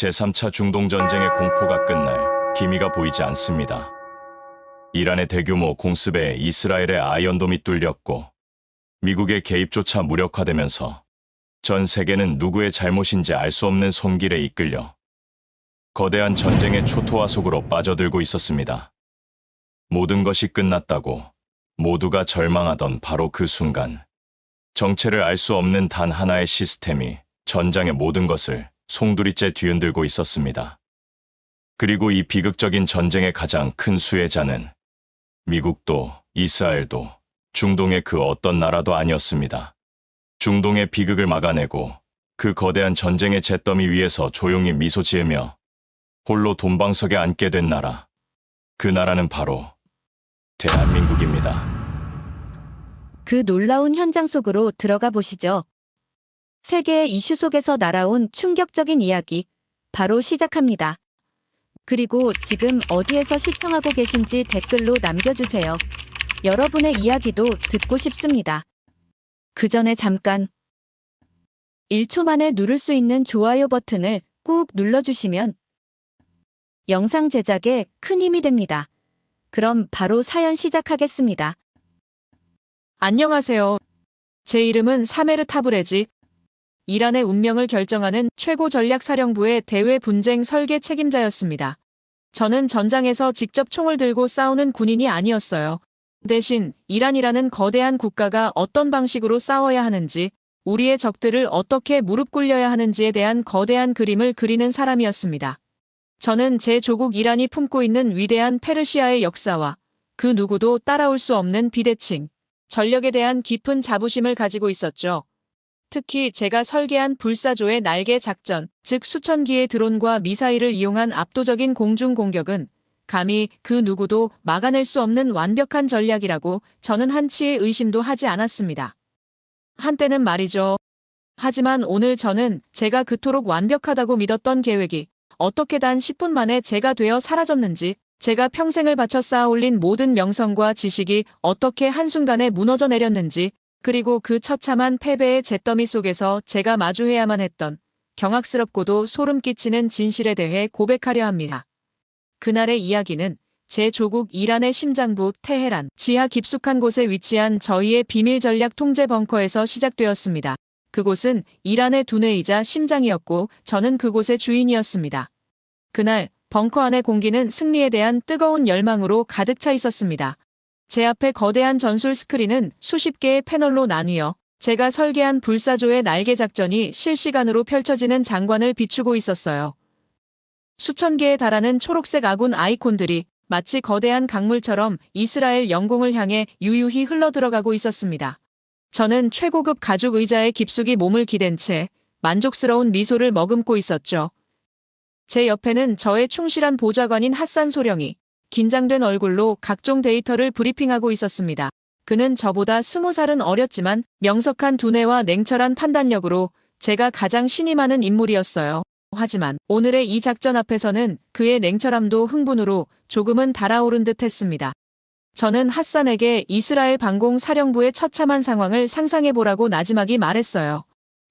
제3차 중동전쟁의 공포가 끝날 기미가 보이지 않습니다. 이란의 대규모 공습에 이스라엘의 아이언돔이 뚫렸고 미국의 개입조차 무력화되면서 전 세계는 누구의 잘못인지 알 수 없는 손길에 이끌려 거대한 전쟁의 초토화 속으로 빠져들고 있었습니다. 모든 것이 끝났다고 모두가 절망하던 바로 그 순간, 정체를 알 수 없는 단 하나의 시스템이 전장의 모든 것을 송두리째 뒤흔들고 있었습니다. 그리고 이 비극적인 전쟁의 가장 큰 수혜자는 미국도 이스라엘도 중동의 그 어떤 나라도 아니었습니다. 중동의 비극을 막아내고 그 거대한 전쟁의 잿더미 위에서 조용히 미소 지으며 홀로 돈방석에 앉게 된 나라. 그 나라는 바로 대한민국입니다. 그 놀라운 현장 속으로 들어가 보시죠. 세계의 이슈 속에서 날아온 충격적인 이야기, 바로 시작합니다. 그리고 지금 어디에서 시청하고 계신지 댓글로 남겨주세요. 여러분의 이야기도 듣고 싶습니다. 그 전에 잠깐 1초 만에 누를 수 있는 좋아요 버튼을 꾹 눌러주시면 영상 제작에 큰 힘이 됩니다. 그럼 바로 사연 시작하겠습니다. 안녕하세요. 제 이름은 사메르 타브레지. 이란의 운명을 결정하는 최고 전략사령부의 대외 분쟁 설계 책임자였습니다. 저는 전장에서 직접 총을 들고 싸우는 군인이 아니었어요. 대신 이란이라는 거대한 국가가 어떤 방식으로 싸워야 하는지, 우리의 적들을 어떻게 무릎 꿇려야 하는지에 대한 거대한 그림을 그리는 사람이었습니다. 저는 제 조국 이란이 품고 있는 위대한 페르시아의 역사와 그 누구도 따라올 수 없는 비대칭, 전력에 대한 깊은 자부심을 가지고 있었죠. 특히 제가 설계한 불사조의 날개 작전, 즉 수천 기의 드론과 미사일을 이용한 압도적인 공중 공격은 감히 그 누구도 막아낼 수 없는 완벽한 전략이라고 저는 한치의 의심도 하지 않았습니다. 한때는 말이죠. 하지만 오늘 저는 제가 그토록 완벽하다고 믿었던 계획이 어떻게 단 10분 만에 제가 되어 사라졌는지, 제가 평생을 바쳐 쌓아올린 모든 명성과 지식이 어떻게 한순간에 무너져 내렸는지, 그리고 그 처참한 패배의 잿더미 속에서 제가 마주해야만 했던 경악스럽고도 소름 끼치는 진실에 대해 고백하려 합니다. 그날의 이야기는 제 조국 이란의 심장부 테헤란 지하 깊숙한 곳에 위치한 저희의 비밀 전략 통제 벙커에서 시작되었습니다. 그곳은 이란의 두뇌이자 심장이었고 저는 그곳의 주인이었습니다. 그날 벙커 안의 공기는 승리에 대한 뜨거운 열망으로 가득 차 있었습니다. 제 앞에 거대한 전술 스크린은 수십 개의 패널로 나뉘어 제가 설계한 불사조의 날개 작전이 실시간으로 펼쳐지는 장관을 비추고 있었어요. 수천 개에 달하는 초록색 아군 아이콘들이 마치 거대한 강물처럼 이스라엘 영공을 향해 유유히 흘러들어가고 있었습니다. 저는 최고급 가죽 의자에 깊숙이 몸을 기댄 채 만족스러운 미소를 머금고 있었죠. 제 옆에는 저의 충실한 보좌관인 핫산 소령이 긴장된 얼굴로 각종 데이터를 브리핑하고 있었습니다. 그는 저보다 20살은 어렸지만 명석한 두뇌와 냉철한 판단력으로 제가 가장 신임하는 인물이었어요. 하지만 오늘의 이 작전 앞에서는 그의 냉철함도 흥분으로 조금은 달아오른 듯 했습니다. 저는 핫산에게 이스라엘 방공 사령부의 처참한 상황을 상상해보라고 나지막이 말했어요.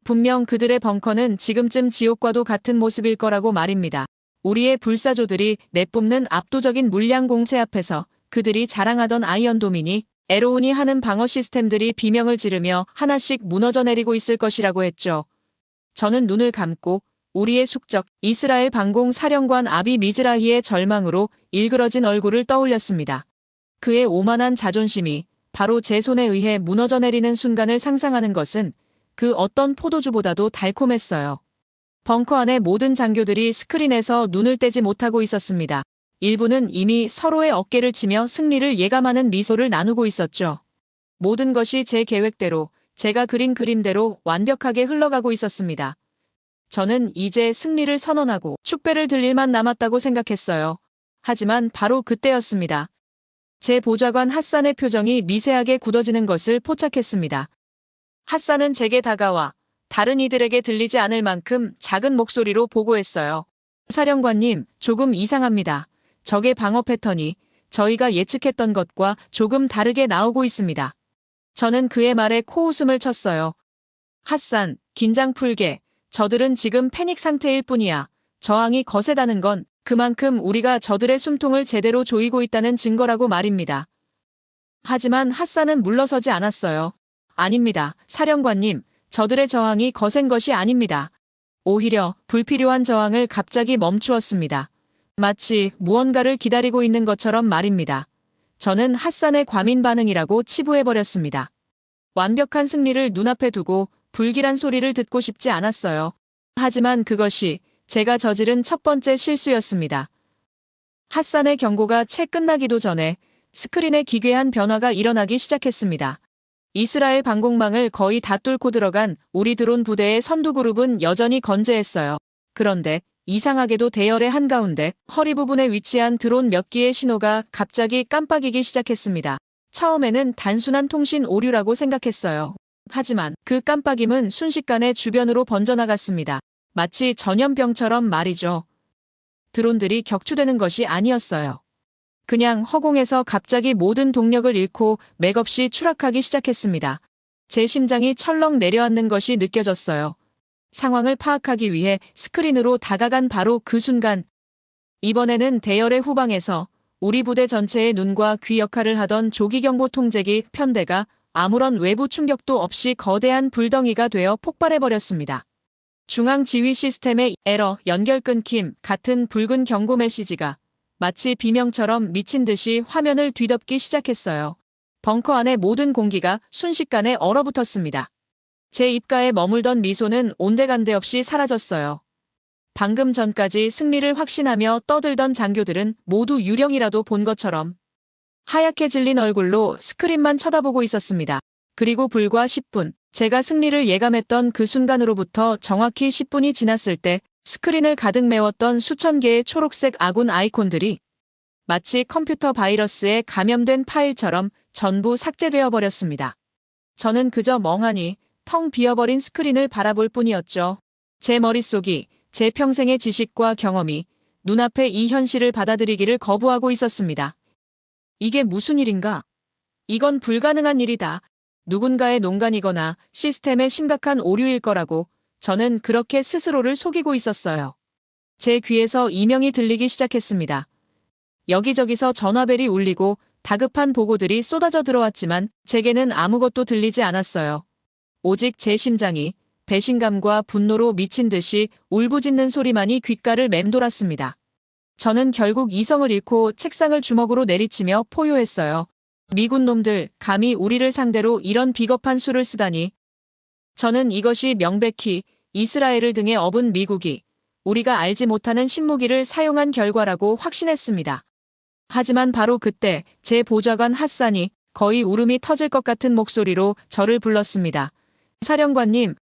분명 그들의 벙커는 지금쯤 지옥과도 같은 모습일 거라고 말입니다. 우리의 불사조들이 내뿜는 압도적인 물량 공세 앞에서 그들이 자랑하던 아이언돔이니 에로운이 하는 방어 시스템들이 비명을 지르며 하나씩 무너져 내리고 있을 것이라고 했죠. 저는 눈을 감고 우리의 숙적 이스라엘 방공 사령관 아비 미즈라히의 절망으로 일그러진 얼굴을 떠올렸습니다. 그의 오만한 자존심이 바로 제 손에 의해 무너져 내리는 순간을 상상하는 것은 그 어떤 포도주보다도 달콤했어요. 벙커 안의 모든 장교들이 스크린에서 눈을 떼지 못하고 있었습니다. 일부는 이미 서로의 어깨를 치며 승리를 예감하는 미소를 나누고 있었죠. 모든 것이 제 계획대로, 제가 그린 그림대로 완벽하게 흘러가고 있었습니다. 저는 이제 승리를 선언하고 축배를 들릴 일만 남았다고 생각했어요. 하지만 바로 그때였습니다. 제 보좌관 핫산의 표정이 미세하게 굳어지는 것을 포착했습니다. 핫산은 제게 다가와 다른 이들에게 들리지 않을 만큼 작은 목소리로 보고했어요. 사령관님, 조금 이상합니다. 적의 방어 패턴이 저희가 예측했던 것과 조금 다르게 나오고 있습니다. 저는 그의 말에 코웃음을 쳤어요. 핫산, 긴장 풀게. 저들은 지금 패닉 상태일 뿐이야. 저항이 거세다는 건 그만큼 우리가 저들의 숨통을 제대로 조이고 있다는 증거라고 말입니다. 하지만 핫산은 물러서지 않았어요. 아닙니다. 사령관님, 저들의 저항이 거센 것이 아닙니다. 오히려 불필요한 저항을 갑자기 멈추었습니다. 마치 무언가를 기다리고 있는 것처럼 말입니다. 저는 핫산의 과민 반응이라고 치부해버렸습니다. 완벽한 승리를 눈앞에 두고 불길한 소리를 듣고 싶지 않았어요. 하지만 그것이 제가 저지른 첫 번째 실수였습니다. 핫산의 경고가 채 끝나기도 전에 스크린에 기괴한 변화가 일어나기 시작했습니다. 이스라엘 방공망을 거의 다 뚫고 들어간 우리 드론 부대의 선두그룹은 여전히 건재했어요. 그런데 이상하게도 대열의 한가운데 허리 부분에 위치한 드론 몇 기의 신호가 갑자기 깜빡이기 시작했습니다. 처음에는 단순한 통신 오류라고 생각했어요. 하지만 그 깜빡임은 순식간에 주변으로 번져나갔습니다. 마치 전염병처럼 말이죠. 드론들이 격추되는 것이 아니었어요. 그냥 허공에서 갑자기 모든 동력을 잃고 맥없이 추락하기 시작했습니다. 제 심장이 철렁 내려앉는 것이 느껴졌어요. 상황을 파악하기 위해 스크린으로 다가간 바로 그 순간, 이번에는 대열의 후방에서 우리 부대 전체의 눈과 귀 역할을 하던 조기경보 통제기 편대가 아무런 외부 충격도 없이 거대한 불덩이가 되어 폭발해버렸습니다. 중앙 지휘 시스템의 에러, 연결 끊김 같은 붉은 경고 메시지가 마치 비명처럼 미친 듯이 화면을 뒤덮기 시작했어요. 벙커 안의 모든 공기가 순식간에 얼어붙었습니다. 제 입가에 머물던 미소는 온데간데 없이 사라졌어요. 방금 전까지 승리를 확신하며 떠들던 장교들은 모두 유령이라도 본 것처럼 하얗게 질린 얼굴로 스크린만 쳐다보고 있었습니다. 그리고 불과 10분, 제가 승리를 예감했던 그 순간으로부터 정확히 10분이 지났을 때 스크린을 가득 메웠던 수천 개의 초록색 아군 아이콘들이 마치 컴퓨터 바이러스에 감염된 파일처럼 전부 삭제되어 버렸습니다. 저는 그저 멍하니 텅 비어버린 스크린을 바라볼 뿐이었죠. 제 머릿속이 제 평생의 지식과 경험이 눈앞에 이 현실을 받아들이기를 거부하고 있었습니다. 이게 무슨 일인가? 이건 불가능한 일이다. 누군가의 농간이거나 시스템의 심각한 오류일 거라고 저는 그렇게 스스로를 속이고 있었어요. 제 귀에서 이명이 들리기 시작했습니다. 여기저기서 전화벨이 울리고 다급한 보고들이 쏟아져 들어왔지만 제게는 아무것도 들리지 않았어요. 오직 제 심장이 배신감과 분노로 미친 듯이 울부짖는 소리만이 귓가를 맴돌았습니다. 저는 결국 이성을 잃고 책상을 주먹으로 내리치며 포효했어요. 미군 놈들, 감히 우리를 상대로 이런 비겁한 수를 쓰다니. 저는 이것이 명백히 이스라엘을 등에 업은 미국이 우리가 알지 못하는 신무기를 사용한 결과라고 확신했습니다. 하지만 바로 그때 제 보좌관 핫산이 거의 울음이 터질 것 같은 목소리로 저를 불렀습니다. 사령관님,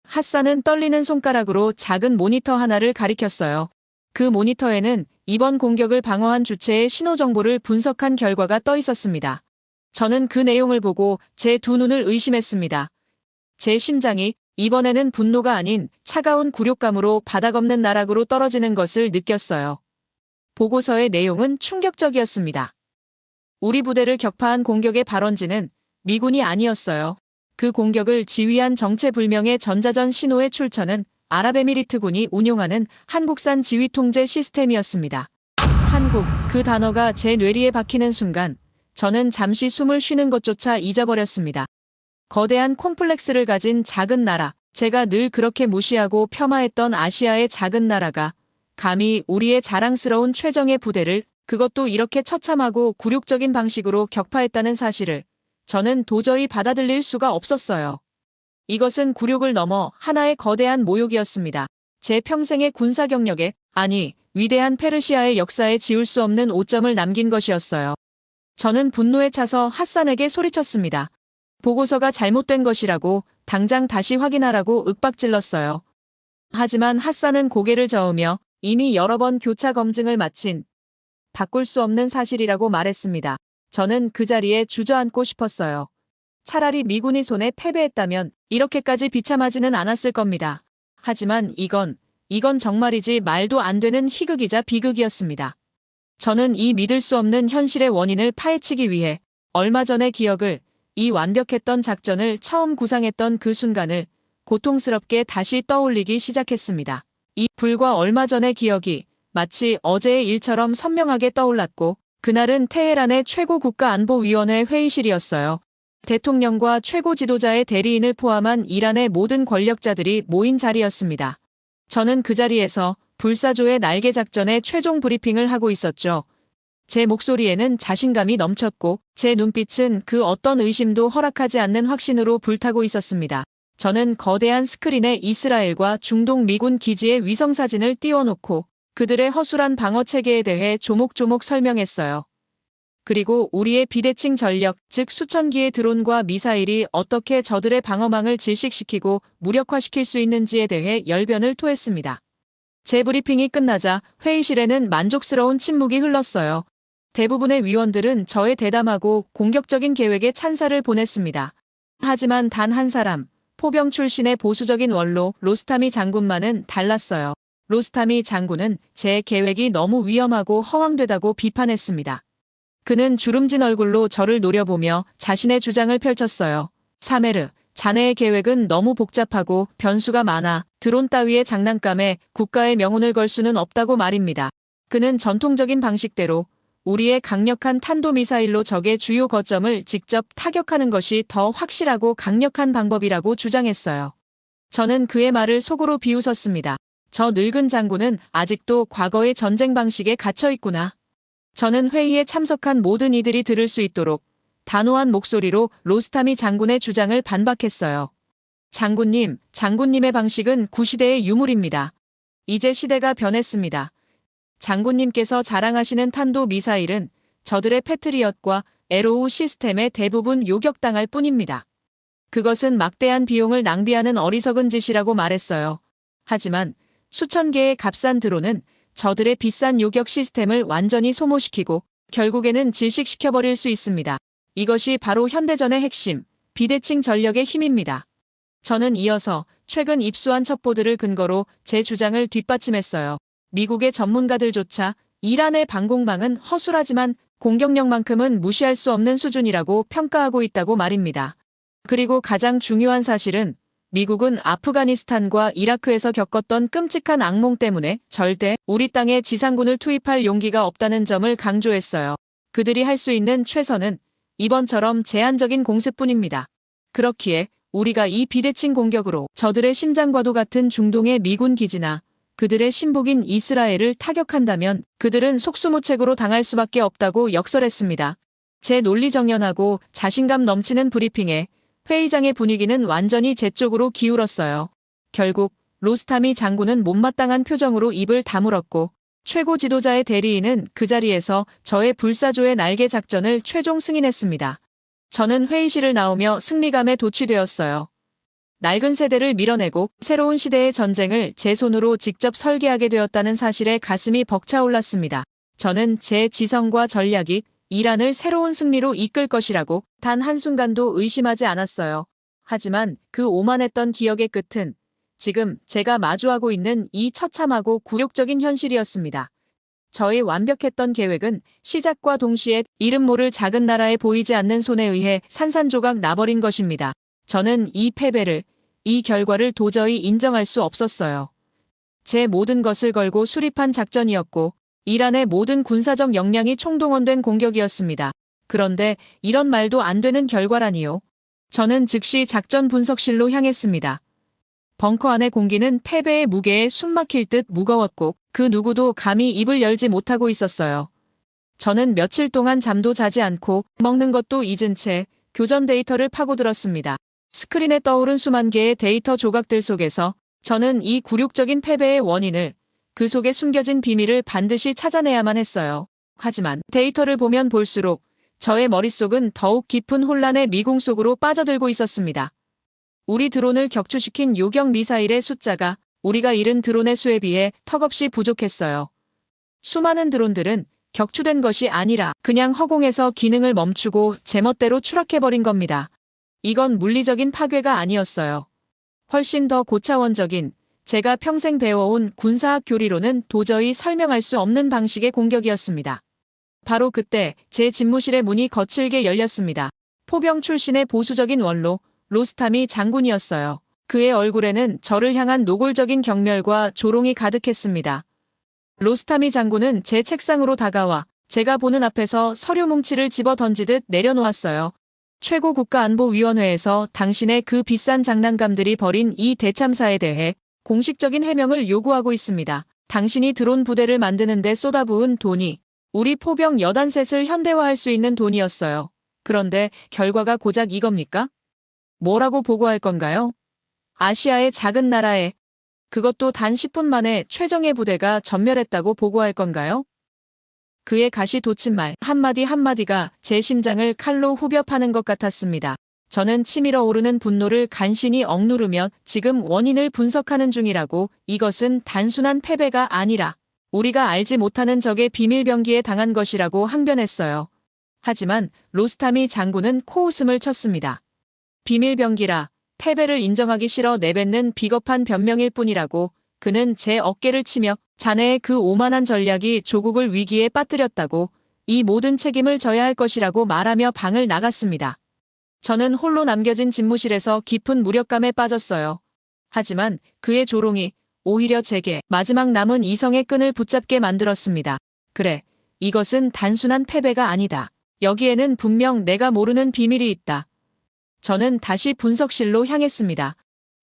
핫산은 떨리는 손가락으로 작은 모니터 하나를 가리켰어요. 그 모니터에는 이번 공격을 방어한 주체의 신호 정보를 분석한 결과가 떠 있었습니다. 저는 그 내용을 보고 제 두 눈을 의심했습니다. 제 심장이 이번에는 분노가 아닌 차가운 굴욕감으로 바닥 없는 나락으로 떨어지는 것을 느꼈어요. 보고서의 내용은 충격적이었습니다. 우리 부대를 격파한 공격의 발원지는 미군이 아니었어요. 그 공격을 지휘한 정체불명의 전자전 신호의 출처는 아랍에미리트군이 운용하는 한국산 지휘통제 시스템이었습니다. 한국, 그 단어가 제 뇌리에 박히는 순간 저는 잠시 숨을 쉬는 것조차 잊어버렸습니다. 거대한 콤플렉스를 가진 작은 나라, 제가 늘 그렇게 무시하고 폄하했던 아시아의 작은 나라가 감히 우리의 자랑스러운 최정예 부대를 그것도 이렇게 처참하고 굴욕적인 방식으로 격파했다는 사실을 저는 도저히 받아들일 수가 없었어요. 이것은 굴욕을 넘어 하나의 거대한 모욕이었습니다. 제 평생의 군사 경력에, 아니, 위대한 페르시아의 역사에 지울 수 없는 오점을 남긴 것이었어요. 저는 분노에 차서 핫산에게 소리쳤습니다. 보고서가 잘못된 것이라고 당장 다시 확인하라고 윽박질렀어요. 하지만 핫산은 고개를 저으며 이미 여러 번 교차 검증을 마친 바꿀 수 없는 사실이라고 말했습니다. 저는 그 자리에 주저앉고 싶었어요. 차라리 미군이 손에 패배했다면 이렇게까지 비참하지는 않았을 겁니다. 하지만 이건 정말이지 말도 안 되는 희극이자 비극이었습니다. 저는 이 믿을 수 없는 현실의 원인을 파헤치기 위해 얼마 전의 기억을, 이 완벽했던 작전을 처음 구상했던 그 순간을 고통스럽게 다시 떠올리기 시작했습니다. 이 불과 얼마 전의 기억이 마치 어제의 일처럼 선명하게 떠올랐고, 그날은 테헤란의 최고 국가안보위원회 회의실이었어요. 대통령과 최고 지도자의 대리인을 포함한 이란의 모든 권력자들이 모인 자리였습니다. 저는 그 자리에서 불사조의 날개 작전의 최종 브리핑을 하고 있었죠. 제 목소리에는 자신감이 넘쳤고 제 눈빛은 그 어떤 의심도 허락하지 않는 확신으로 불타고 있었습니다. 저는 거대한 스크린에 이스라엘과 중동 미군 기지의 위성사진을 띄워놓고 그들의 허술한 방어 체계에 대해 조목조목 설명했어요. 그리고 우리의 비대칭 전력, 즉 수천 기의 드론과 미사일이 어떻게 저들의 방어망을 질식시키고 무력화시킬 수 있는지에 대해 열변을 토했습니다. 제 브리핑이 끝나자 회의실에는 만족스러운 침묵이 흘렀어요. 대부분의 위원들은 저의 대담하고 공격적인 계획에 찬사를 보냈습니다. 하지만 단 한 사람, 포병 출신의 보수적인 원로 로스타미 장군만은 달랐어요. 로스타미 장군은 제 계획이 너무 위험하고 허황되다고 비판했습니다. 그는 주름진 얼굴로 저를 노려보며 자신의 주장을 펼쳤어요. 사메르, 자네의 계획은 너무 복잡하고 변수가 많아 드론 따위의 장난감에 국가의 명운을 걸 수는 없다고 말입니다. 그는 전통적인 방식대로 우리의 강력한 탄도미사일로 적의 주요 거점을 직접 타격하는 것이 더 확실하고 강력한 방법이라고 주장했어요. 저는 그의 말을 속으로 비웃었습니다. 저 늙은 장군은 아직도 과거의 전쟁 방식에 갇혀 있구나. 저는 회의에 참석한 모든 이들이 들을 수 있도록 단호한 목소리로 로스타미 장군의 주장을 반박했어요. 장군님, 장군님의 방식은 구시대의 유물입니다. 이제 시대가 변했습니다. 장군님께서 자랑하시는 탄도 미사일은 저들의 패트리엇과 에로우 시스템의 대부분 요격당할 뿐입니다. 그것은 막대한 비용을 낭비하는 어리석은 짓이라고 말했어요. 하지만 수천 개의 값싼 드론은 저들의 비싼 요격 시스템을 완전히 소모시키고 결국에는 질식시켜버릴 수 있습니다. 이것이 바로 현대전의 핵심, 비대칭 전력의 힘입니다. 저는 이어서 최근 입수한 첩보들을 근거로 제 주장을 뒷받침했어요. 미국의 전문가들조차 이란의 방공망은 허술하지만 공격력만큼은 무시할 수 없는 수준이라고 평가하고 있다고 말입니다. 그리고 가장 중요한 사실은 미국은 아프가니스탄과 이라크에서 겪었던 끔찍한 악몽 때문에 절대 우리 땅에 지상군을 투입할 용기가 없다는 점을 강조했어요. 그들이 할 수 있는 최선은 이번처럼 제한적인 공습뿐입니다. 그렇기에 우리가 이 비대칭 공격으로 저들의 심장과도 같은 중동의 미군 기지나 그들의 신복인 이스라엘을 타격한다면 그들은 속수무책으로 당할 수밖에 없다고 역설했습니다. 제 논리정연하고 자신감 넘치는 브리핑에 회의장의 분위기는 완전히 제 쪽으로 기울었어요. 결국 로스타미 장군은 못마땅한 표정으로 입을 다물었고 최고 지도자의 대리인은 그 자리에서 저의 불사조의 날개 작전을 최종 승인했습니다. 저는 회의실을 나오며 승리감에 도취되었어요. 낡은 세대를 밀어내고 새로운 시대의 전쟁을 제 손으로 직접 설계하게 되었다는 사실에 가슴이 벅차올랐습니다. 저는 제 지성과 전략이 이란을 새로운 승리로 이끌 것이라고 단 한순간도 의심하지 않았어요. 하지만 그 오만했던 기억의 끝은 지금 제가 마주하고 있는 이 처참하고 굴욕적인 현실이었습니다. 저의 완벽했던 계획은 시작과 동시에 이름 모를 작은 나라에 보이지 않는 손에 의해 산산조각 나버린 것입니다. 저는 이 패배를, 이 결과를 도저히 인정할 수 없었어요. 제 모든 것을 걸고 수립한 작전이었고 이란의 모든 군사적 역량이 총동원된 공격이었습니다. 그런데 이런 말도 안 되는 결과라니요. 저는 즉시 작전 분석실로 향했습니다. 벙커 안의 공기는 패배의 무게에 숨막힐 듯 무거웠고 그 누구도 감히 입을 열지 못하고 있었어요. 저는 며칠 동안 잠도 자지 않고 먹는 것도 잊은 채 교전 데이터를 파고들었습니다. 스크린에 떠오른 수만 개의 데이터 조각들 속에서 저는 이 굴욕적인 패배의 원인을, 그 속에 숨겨진 비밀을 반드시 찾아내야만 했어요. 하지만 데이터를 보면 볼수록 저의 머릿속은 더욱 깊은 혼란의 미궁 속으로 빠져들고 있었습니다. 우리 드론을 격추시킨 요격 미사일의 숫자가 우리가 잃은 드론의 수에 비해 턱없이 부족했어요. 수많은 드론들은 격추된 것이 아니라 그냥 허공에서 기능을 멈추고 제멋대로 추락해버린 겁니다. 이건 물리적인 파괴가 아니었어요. 훨씬 더 고차원적인, 제가 평생 배워온 군사학 교리로는 도저히 설명할 수 없는 방식의 공격이었습니다. 바로 그때 제 집무실의 문이 거칠게 열렸습니다. 포병 출신의 보수적인 원로 로스타미 장군이었어요. 그의 얼굴에는 저를 향한 노골적인 경멸과 조롱이 가득했습니다. 로스타미 장군은 제 책상으로 다가와 제가 보는 앞에서 서류 뭉치를 집어 던지듯 내려놓았어요. 최고국가안보위원회에서 당신의 그 비싼 장난감들이 벌인 이 대참사에 대해 공식적인 해명을 요구하고 있습니다. 당신이 드론 부대를 만드는 데 쏟아부은 돈이 우리 포병 여단셋을 현대화할 수 있는 돈이었어요. 그런데 결과가 고작 이겁니까? 뭐라고 보고할 건가요? 아시아의 작은 나라에 그것도 단 10분 만에 최정예 부대가 전멸했다고 보고할 건가요? 그의 가시 돋친 말 한마디 한마디가 제 심장을 칼로 후벼 파는 것 같았습니다. 저는 치밀어 오르는 분노를 간신히 억누르며 지금 원인을 분석하는 중이라고, 이것은 단순한 패배가 아니라 우리가 알지 못하는 적의 비밀병기에 당한 것이라고 항변했어요. 하지만 로스타미 장군은 코웃음을 쳤습니다. 비밀병기라, 패배를 인정하기 싫어 내뱉는 비겁한 변명일 뿐이라고. 그는 제 어깨를 치며 자네의 그 오만한 전략이 조국을 위기에 빠뜨렸다고, 이 모든 책임을 져야 할 것이라고 말하며 방을 나갔습니다. 저는 홀로 남겨진 집무실에서 깊은 무력감에 빠졌어요. 하지만 그의 조롱이 오히려 제게 마지막 남은 이성의 끈을 붙잡게 만들었습니다. 그래, 이것은 단순한 패배가 아니다. 여기에는 분명 내가 모르는 비밀이 있다. 저는 다시 분석실로 향했습니다.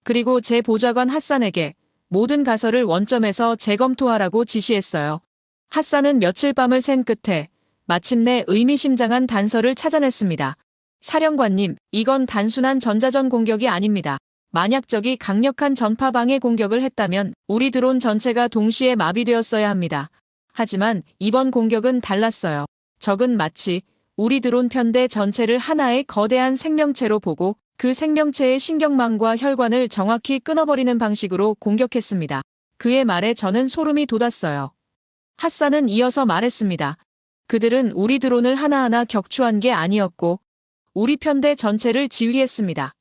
그리고 제 보좌관 핫산에게 모든 가설을 원점에서 재검토하라고 지시했어요. 핫산은 며칠 밤을 샌 끝에 마침내 의미심장한 단서를 찾아냈습니다. 사령관님, 이건 단순한 전자전 공격이 아닙니다. 만약 적이 강력한 전파 방해 공격을 했다면 우리 드론 전체가 동시에 마비되었어야 합니다. 하지만 이번 공격은 달랐어요. 적은 마치 우리 드론 편대 전체를 하나의 거대한 생명체로 보고 그 생명체의 신경망과 혈관을 정확히 끊어버리는 방식으로 공격했습니다. 그의 말에 저는 소름이 돋았어요. 핫산은 이어서 말했습니다. 그들은 우리 드론을 하나하나 격추한 게 아니었고 우리 편대 전체를 지휘했습니다.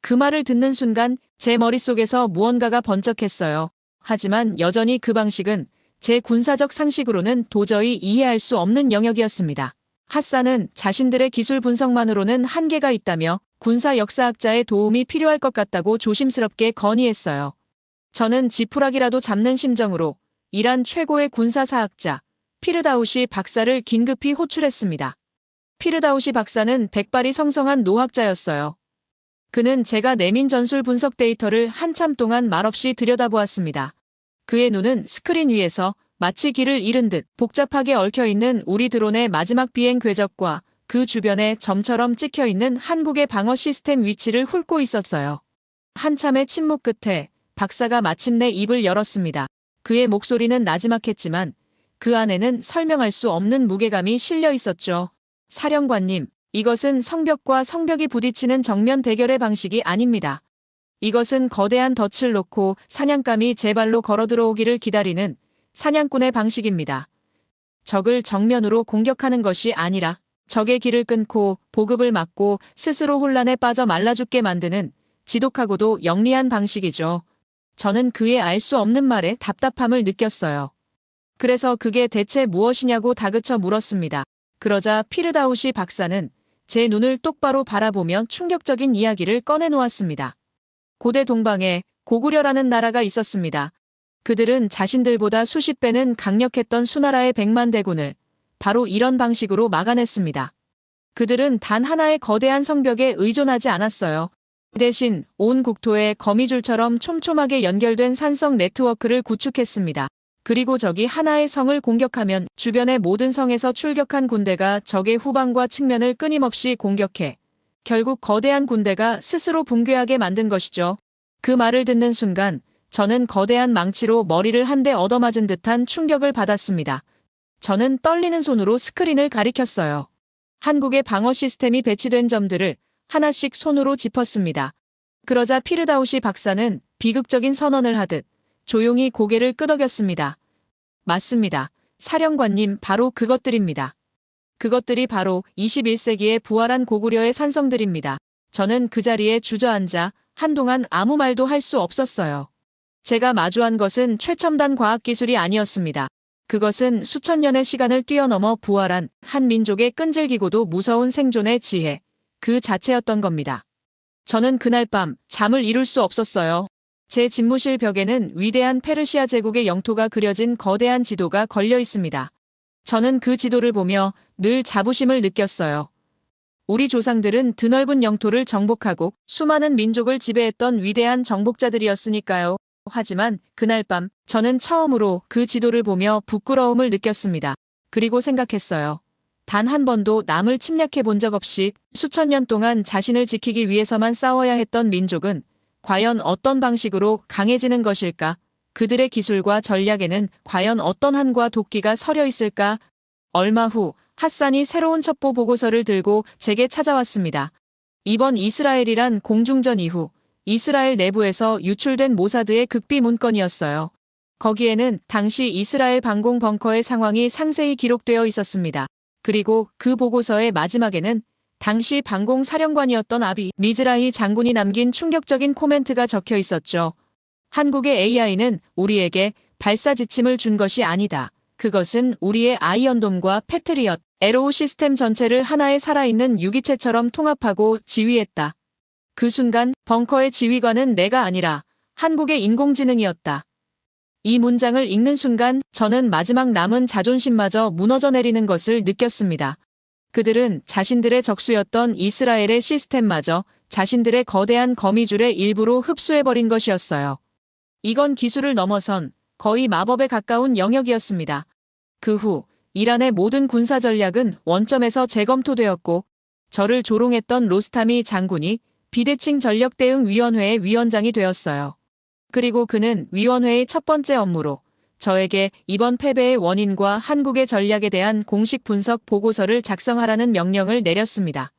그 말을 듣는 순간 제 머릿속에서 무언가가 번쩍했어요. 하지만 여전히 그 방식은 제 군사적 상식으로는 도저히 이해할 수 없는 영역이었습니다. 핫산은 자신들의 기술 분석만으로는 한계가 있다며 군사 역사학자의 도움이 필요할 것 같다고 조심스럽게 건의했어요. 저는 지푸라기라도 잡는 심정으로 이란 최고의 군사사학자 피르다우시 박사를 긴급히 호출했습니다. 피르다우시 박사는 백발이 성성한 노학자였어요. 그는 제가 내민 전술 분석 데이터를 한참 동안 말없이 들여다보았습니다. 그의 눈은 스크린 위에서 마치 길을 잃은 듯 복잡하게 얽혀있는 우리 드론의 마지막 비행 궤적과 그 주변에 점처럼 찍혀있는 한국의 방어 시스템 위치를 훑고 있었어요. 한참의 침묵 끝에 박사가 마침내 입을 열었습니다. 그의 목소리는 나지막했지만 그 안에는 설명할 수 없는 무게감이 실려 있었죠. 사령관님, 이것은 성벽과 성벽이 부딪히는 정면 대결의 방식이 아닙니다. 이것은 거대한 덫을 놓고 사냥감이 제 발로 걸어 들어오기를 기다리는 사냥꾼의 방식입니다. 적을 정면으로 공격하는 것이 아니라 적의 길을 끊고 보급을 막고 스스로 혼란에 빠져 말라 죽게 만드는 지독하고도 영리한 방식이죠. 저는 그의 알 수 없는 말에 답답함을 느꼈어요. 그래서 그게 대체 무엇이냐고 다그쳐 물었습니다. 그러자 피르다우시 박사는 제 눈을 똑바로 바라보며 충격적인 이야기를 꺼내놓았습니다. 고대 동방에 고구려라는 나라가 있었습니다. 그들은 자신들보다 수십 배는 강력했던 수나라의 100만 대군을 바로 이런 방식으로 막아냈습니다. 그들은 단 하나의 거대한 성벽에 의존하지 않았어요. 대신 온 국토에 거미줄처럼 촘촘하게 연결된 산성 네트워크를 구축했습니다. 그리고 적이 하나의 성을 공격하면 주변의 모든 성에서 출격한 군대가 적의 후방과 측면을 끊임없이 공격해 결국 거대한 군대가 스스로 붕괴하게 만든 것이죠. 그 말을 듣는 순간 저는 거대한 망치로 머리를 한 대 얻어맞은 듯한 충격을 받았습니다. 저는 떨리는 손으로 스크린을 가리켰어요. 한국의 방어 시스템이 배치된 점들을 하나씩 손으로 짚었습니다. 그러자 피르다우시 박사는 비극적인 선언을 하듯 조용히 고개를 끄덕였습니다. 맞습니다. 사령관님, 바로 그것들입니다. 그것들이 바로 21세기에 부활한 고구려의 산성들입니다. 저는 그 자리에 주저앉아 한동안 아무 말도 할 수 없었어요. 제가 마주한 것은 최첨단 과학기술이 아니었습니다. 그것은 수천 년의 시간을 뛰어넘어 부활한 한 민족의 끈질기고도 무서운 생존의 지혜, 그 자체였던 겁니다. 저는 그날 밤 잠을 이룰 수 없었어요. 제 집무실 벽에는 위대한 페르시아 제국의 영토가 그려진 거대한 지도가 걸려 있습니다. 저는 그 지도를 보며 늘 자부심을 느꼈어요. 우리 조상들은 드넓은 영토를 정복하고 수많은 민족을 지배했던 위대한 정복자들이었으니까요. 하지만 그날 밤 저는 처음으로 그 지도를 보며 부끄러움을 느꼈습니다. 그리고 생각했어요. 단 한 번도 남을 침략해 본 적 없이 수천 년 동안 자신을 지키기 위해서만 싸워야 했던 민족은 과연 어떤 방식으로 강해지는 것일까? 그들의 기술과 전략에는 과연 어떤 한과 도끼가 서려 있을까? 얼마 후 핫산이 새로운 첩보 보고서를 들고 제게 찾아왔습니다. 이번 이스라엘이란 공중전 이후 이스라엘 내부에서 유출된 모사드의 극비 문건이었어요. 거기에는 당시 이스라엘 방공 벙커의 상황이 상세히 기록되어 있었습니다. 그리고 그 보고서의 마지막에는 당시 방공 사령관이었던 아비 미즈라히 장군이 남긴 충격적인 코멘트가 적혀 있었죠. 한국의 AI는 우리에게 발사 지침을 준 것이 아니다. 그것은 우리의 아이언돔과 패트리엇, 에로우 시스템 전체를 하나의 살아있는 유기체처럼 통합하고 지휘했다. 그 순간 벙커의 지휘관은 내가 아니라 한국의 인공지능이었다. 이 문장을 읽는 순간 저는 마지막 남은 자존심마저 무너져 내리는 것을 느꼈습니다. 그들은 자신들의 적수였던 이스라엘의 시스템마저 자신들의 거대한 거미줄의 일부로 흡수해버린 것이었어요. 이건 기술을 넘어선 거의 마법에 가까운 영역이었습니다. 그 후 이란의 모든 군사 전략은 원점에서 재검토되었고 저를 조롱했던 로스타미 장군이 비대칭 전력대응위원회의 위원장이 되었어요. 그리고 그는 위원회의 첫 번째 업무로 저에게 이번 패배의 원인과 한국의 전략에 대한 공식 분석 보고서를 작성하라는 명령을 내렸습니다.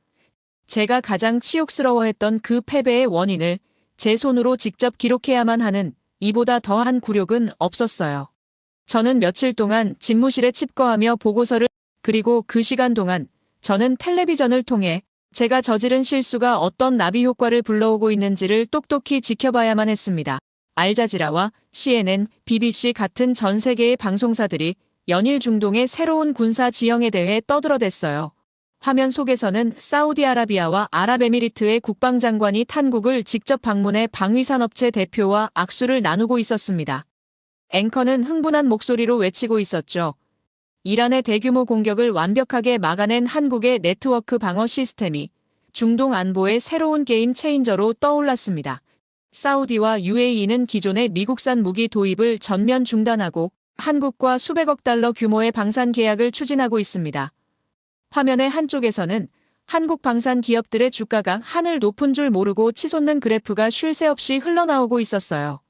제가 가장 치욕스러워했던 그 패배의 원인을 제 손으로 직접 기록해야만 하는 이보다 더한 굴욕은 없었어요. 저는 며칠 동안 집무실에 칩거하며 보고서를 그리고 그 시간 동안 저는 텔레비전을 통해 제가 저지른 실수가 어떤 나비 효과를 불러오고 있는지를 똑똑히 지켜봐야만 했습니다. 알자지라와 CNN, BBC 같은 전 세계의 방송사들이 연일 중동의 새로운 군사 지형에 대해 떠들어댔어요. 화면 속에서는 사우디아라비아와 아랍에미리트의 국방장관이 탄국을 직접 방문해 방위산업체 대표와 악수를 나누고 있었습니다. 앵커는 흥분한 목소리로 외치고 있었죠. 이란의 대규모 공격을 완벽하게 막아낸 한국의 네트워크 방어 시스템이 중동 안보의 새로운 게임 체인저로 떠올랐습니다. 사우디와 UAE는 기존의 미국산 무기 도입을 전면 중단하고 한국과 수백억 달러 규모의 방산 계약을 추진하고 있습니다. 화면의 한쪽에서는 한국 방산 기업들의 주가가 하늘 높은 줄 모르고 치솟는 그래프가 쉴 새 없이 흘러나오고 있었어요.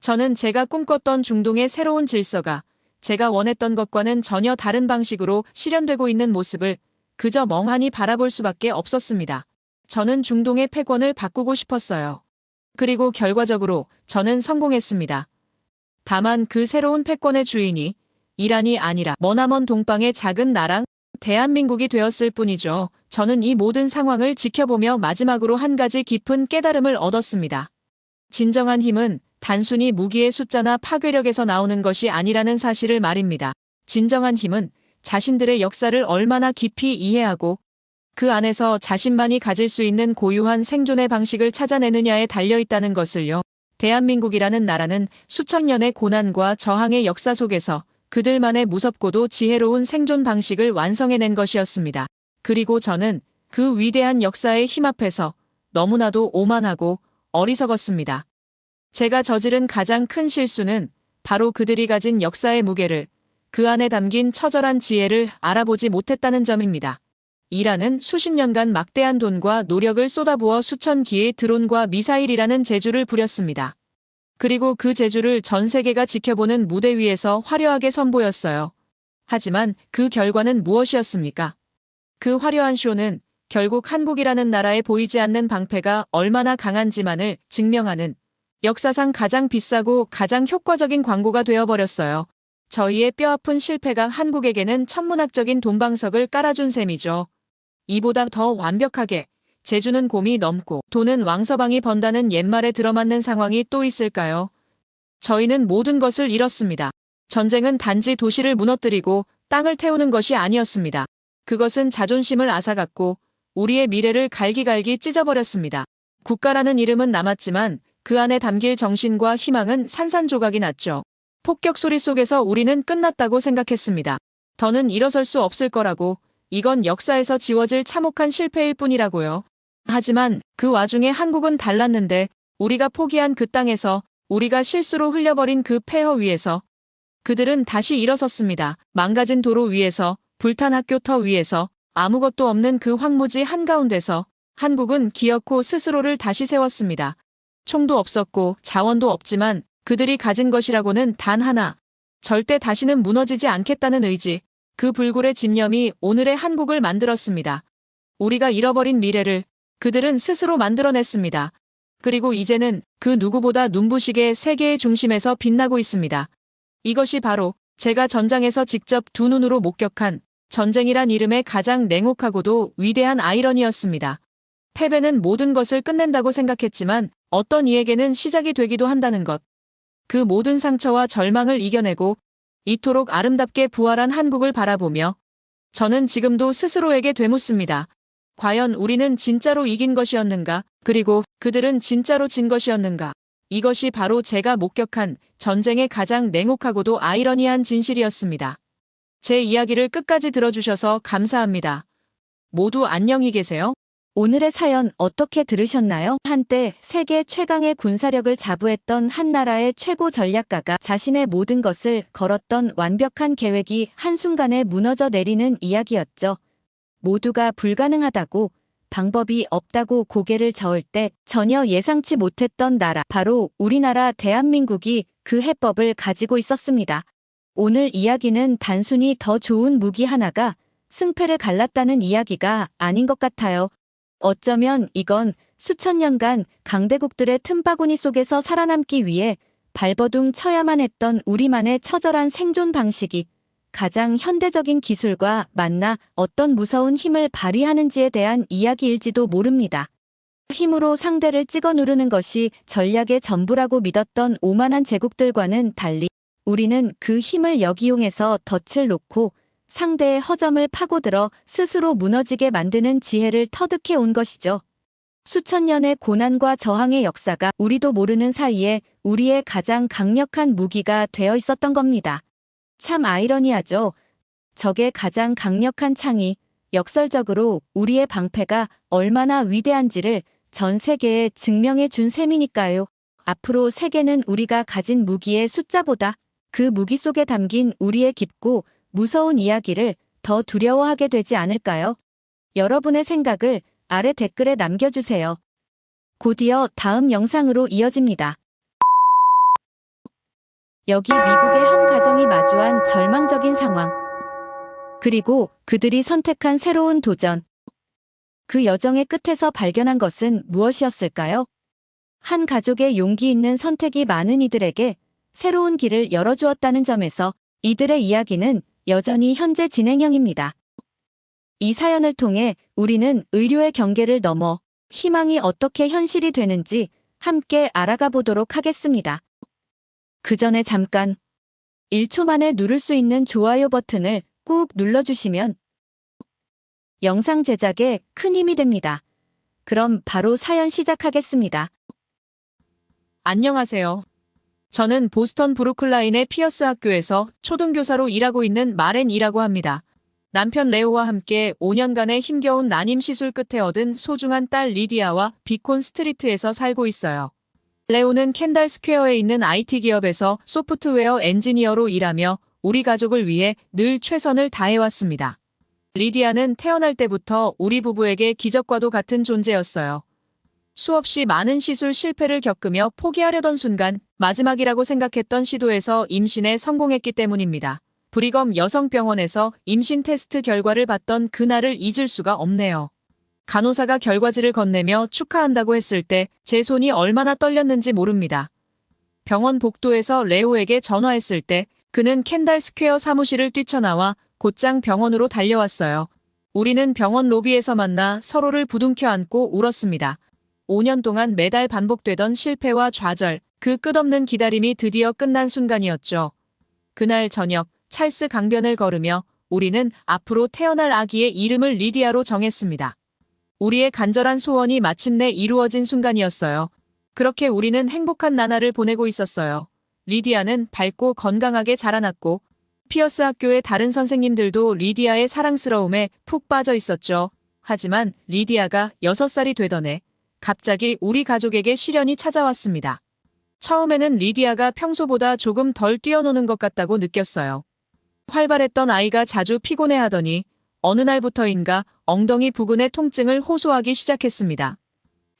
저는 제가 꿈꿨던 중동의 새로운 질서가 제가 원했던 것과는 전혀 다른 방식으로 실현되고 있는 모습을 그저 멍하니 바라볼 수밖에 없었습니다. 저는 중동의 패권을 바꾸고 싶었어요. 그리고 결과적으로 저는 성공했습니다. 다만 그 새로운 패권의 주인이 이란이 아니라 머나먼 동방의 작은 나라 대한민국이 되었을 뿐이죠. 저는 이 모든 상황을 지켜보며 마지막으로 한 가지 깊은 깨달음을 얻었습니다. 진정한 힘은 단순히 무기의 숫자나 파괴력에서 나오는 것이 아니라는 사실을 말입니다. 진정한 힘은 자신들의 역사를 얼마나 깊이 이해하고 그 안에서 자신만이 가질 수 있는 고유한 생존의 방식을 찾아내느냐에 달려있다는 것을요. 대한민국이라는 나라는 수천 년의 고난과 저항의 역사 속에서 그들만의 무섭고도 지혜로운 생존 방식을 완성해낸 것이었습니다. 그리고 저는 그 위대한 역사의 힘 앞에서 너무나도 오만하고 어리석었습니다. 제가 저지른 가장 큰 실수는 바로 그들이 가진 역사의 무게를, 그 안에 담긴 처절한 지혜를 알아보지 못했다는 점입니다. 이란은 수십 년간 막대한 돈과 노력을 쏟아부어 수천 기의 드론과 미사일이라는 재주를 부렸습니다. 그리고 그 재주를 전 세계가 지켜보는 무대 위에서 화려하게 선보였어요. 하지만 그 결과는 무엇이었습니까? 그 화려한 쇼는 결국 한국이라는 나라에 보이지 않는 방패가 얼마나 강한지만을 증명하는 역사상 가장 비싸고 가장 효과적인 광고가 되어버렸어요. 저희의 뼈아픈 실패가 한국에게는 천문학적인 돈방석을 깔아준 셈이죠. 이보다 더 완벽하게 재주는 곰이 넘고 돈은 왕서방이 번다는 옛말에 들어맞는 상황이 또 있을까요? 저희는 모든 것을 잃었습니다. 전쟁은 단지 도시를 무너뜨리고 땅을 태우는 것이 아니었습니다. 그것은 자존심을 앗아갔고 우리의 미래를 갈기갈기 찢어버렸습니다. 국가라는 이름은 남았지만 그 안에 담길 정신과 희망은 산산조각이 났죠. 폭격 소리 속에서 우리는 끝났다고 생각했습니다. 더는 일어설 수 없을 거라고, 이건 역사에서 지워질 참혹한 실패일 뿐이라고요. 하지만 그 와중에 한국은 달랐는데, 우리가 포기한 그 땅에서, 우리가 실수로 흘려버린 그 폐허 위에서 그들은 다시 일어섰습니다. 망가진 도로 위에서, 불탄 학교 터 위에서, 아무것도 없는 그 황무지 한가운데서 한국은 기어코 스스로를 다시 세웠습니다. 총도 없었고 자원도 없지만 그들이 가진 것이라고는 단 하나, 절대 다시는 무너지지 않겠다는 의지, 그 불굴의 집념이 오늘의 한국을 만들었습니다. 우리가 잃어버린 미래를 그들은 스스로 만들어냈습니다. 그리고 이제는 그 누구보다 눈부시게 세계의 중심에서 빛나고 있습니다. 이것이 바로 제가 전장에서 직접 두 눈으로 목격한 전쟁이란 이름의 가장 냉혹하고도 위대한 아이러니였습니다. 패배는 모든 것을 끝낸다고 생각했지만 어떤 이에게는 시작이 되기도 한다는 것. 그 모든 상처와 절망을 이겨내고 이토록 아름답게 부활한 한국을 바라보며 저는 지금도 스스로에게 되묻습니다. 과연 우리는 진짜로 이긴 것이었는가? 그리고 그들은 진짜로 진 것이었는가? 이것이 바로 제가 목격한 전쟁의 가장 냉혹하고도 아이러니한 진실이었습니다. 제 이야기를 끝까지 들어주셔서 감사합니다. 모두 안녕히 계세요. 오늘의 사연 어떻게 들으셨나요? 한때 세계 최강의 군사력을 자부했던 한 나라의 최고 전략가가 자신의 모든 것을 걸었던 완벽한 계획이 한순간에 무너져 내리는 이야기였죠. 모두가 불가능하다고, 방법이 없다고 고개를 저을 때 전혀 예상치 못했던 나라, 바로 우리나라 대한민국이 그 해법을 가지고 있었습니다. 오늘 이야기는 단순히 더 좋은 무기 하나가 승패를 갈랐다는 이야기가 아닌 것 같아요. 어쩌면 이건 수천 년간 강대국들의 틈바구니 속에서 살아남기 위해 발버둥 쳐야만 했던 우리만의 처절한 생존 방식이 가장 현대적인 기술과 만나 어떤 무서운 힘을 발휘하는지에 대한 이야기일지도 모릅니다. 힘으로 상대를 찍어 누르는 것이 전략의 전부라고 믿었던 오만한 제국들과는 달리 우리는 그 힘을 역이용해서 덫을 놓고 상대의 허점을 파고들어 스스로 무너지게 만드는 지혜를 터득해 온 것이죠. 수천 년의 고난과 저항의 역사가 우리도 모르는 사이에 우리의 가장 강력한 무기가 되어 있었던 겁니다. 참 아이러니하죠. 적의 가장 강력한 창이 역설적으로 우리의 방패가 얼마나 위대한지를 전 세계에 증명해 준 셈이니까요. 앞으로 세계는 우리가 가진 무기의 숫자보다 그 무기 속에 담긴 우리의 깊고 무서운 이야기를 더 두려워하게 되지 않을까요? 여러분의 생각을 아래 댓글에 남겨주세요. 곧이어 다음 영상으로 이어집니다. 여기 미국의 한 가정이 마주한 절망적인 상황. 그리고 그들이 선택한 새로운 도전. 그 여정의 끝에서 발견한 것은 무엇이었을까요? 한 가족의 용기 있는 선택이 많은 이들에게 새로운 길을 열어주었다는 점에서 이들의 이야기는 여전히 현재 진행형입니다. 이 사연을 통해 우리는 의료의 경계를 넘어 희망이 어떻게 현실이 되는지 함께 알아가 보도록 하겠습니다. 그 전에 잠깐 1초 만에 누를 수 있는 좋아요 버튼을 꾹 눌러주시면 영상 제작에 큰 힘이 됩니다. 그럼 바로 사연 시작하겠습니다. 안녕하세요. 저는 보스턴 브루클라인의 피어스 학교에서 초등교사로 일하고 있는 마렌이라고 합니다. 남편 레오와 함께 5년간의 힘겨운 난임 시술 끝에 얻은 소중한 딸 리디아와 비콘 스트리트에서 살고 있어요. 레오는 켄달 스퀘어에 있는 IT 기업에서 소프트웨어 엔지니어로 일하며 우리 가족을 위해 늘 최선을 다해왔습니다. 리디아는 태어날 때부터 우리 부부에게 기적과도 같은 존재였어요. 수없이 많은 시술 실패를 겪으며 포기하려던 순간 마지막이라고 생각했던 시도에서 임신에 성공했기 때문입니다. 브리검 여성병원에서 임신 테스트 결과를 봤던 그날을 잊을 수가 없네요. 간호사가 결과지를 건네며 축하한다고 했을 때 제 손이 얼마나 떨렸는지 모릅니다. 병원 복도에서 레오에게 전화했을 때 그는 켄달 스퀘어 사무실을 뛰쳐나와 곧장 병원으로 달려왔어요. 우리는 병원 로비에서 만나 서로를 부둥켜 안고 울었습니다. 5년 동안 매달 반복되던 실패와 좌절, 그 끝없는 기다림이 드디어 끝난 순간이었죠. 그날 저녁 찰스 강변을 걸으며 우리는 앞으로 태어날 아기의 이름을 리디아로 정했습니다. 우리의 간절한 소원이 마침내 이루어진 순간이었어요. 그렇게 우리는 행복한 나날을 보내고 있었어요. 리디아는 밝고 건강하게 자라났고 피어스 학교의 다른 선생님들도 리디아의 사랑스러움에 푹 빠져 있었죠. 하지만 리디아가 6살이 되던 해 갑자기 우리 가족에게 시련이 찾아왔습니다. 처음에는 리디아가 평소보다 조금 덜 뛰어노는 것 같다고 느꼈어요. 활발했던 아이가 자주 피곤해하더니 어느 날부터인가 엉덩이 부근의 통증을 호소하기 시작했습니다.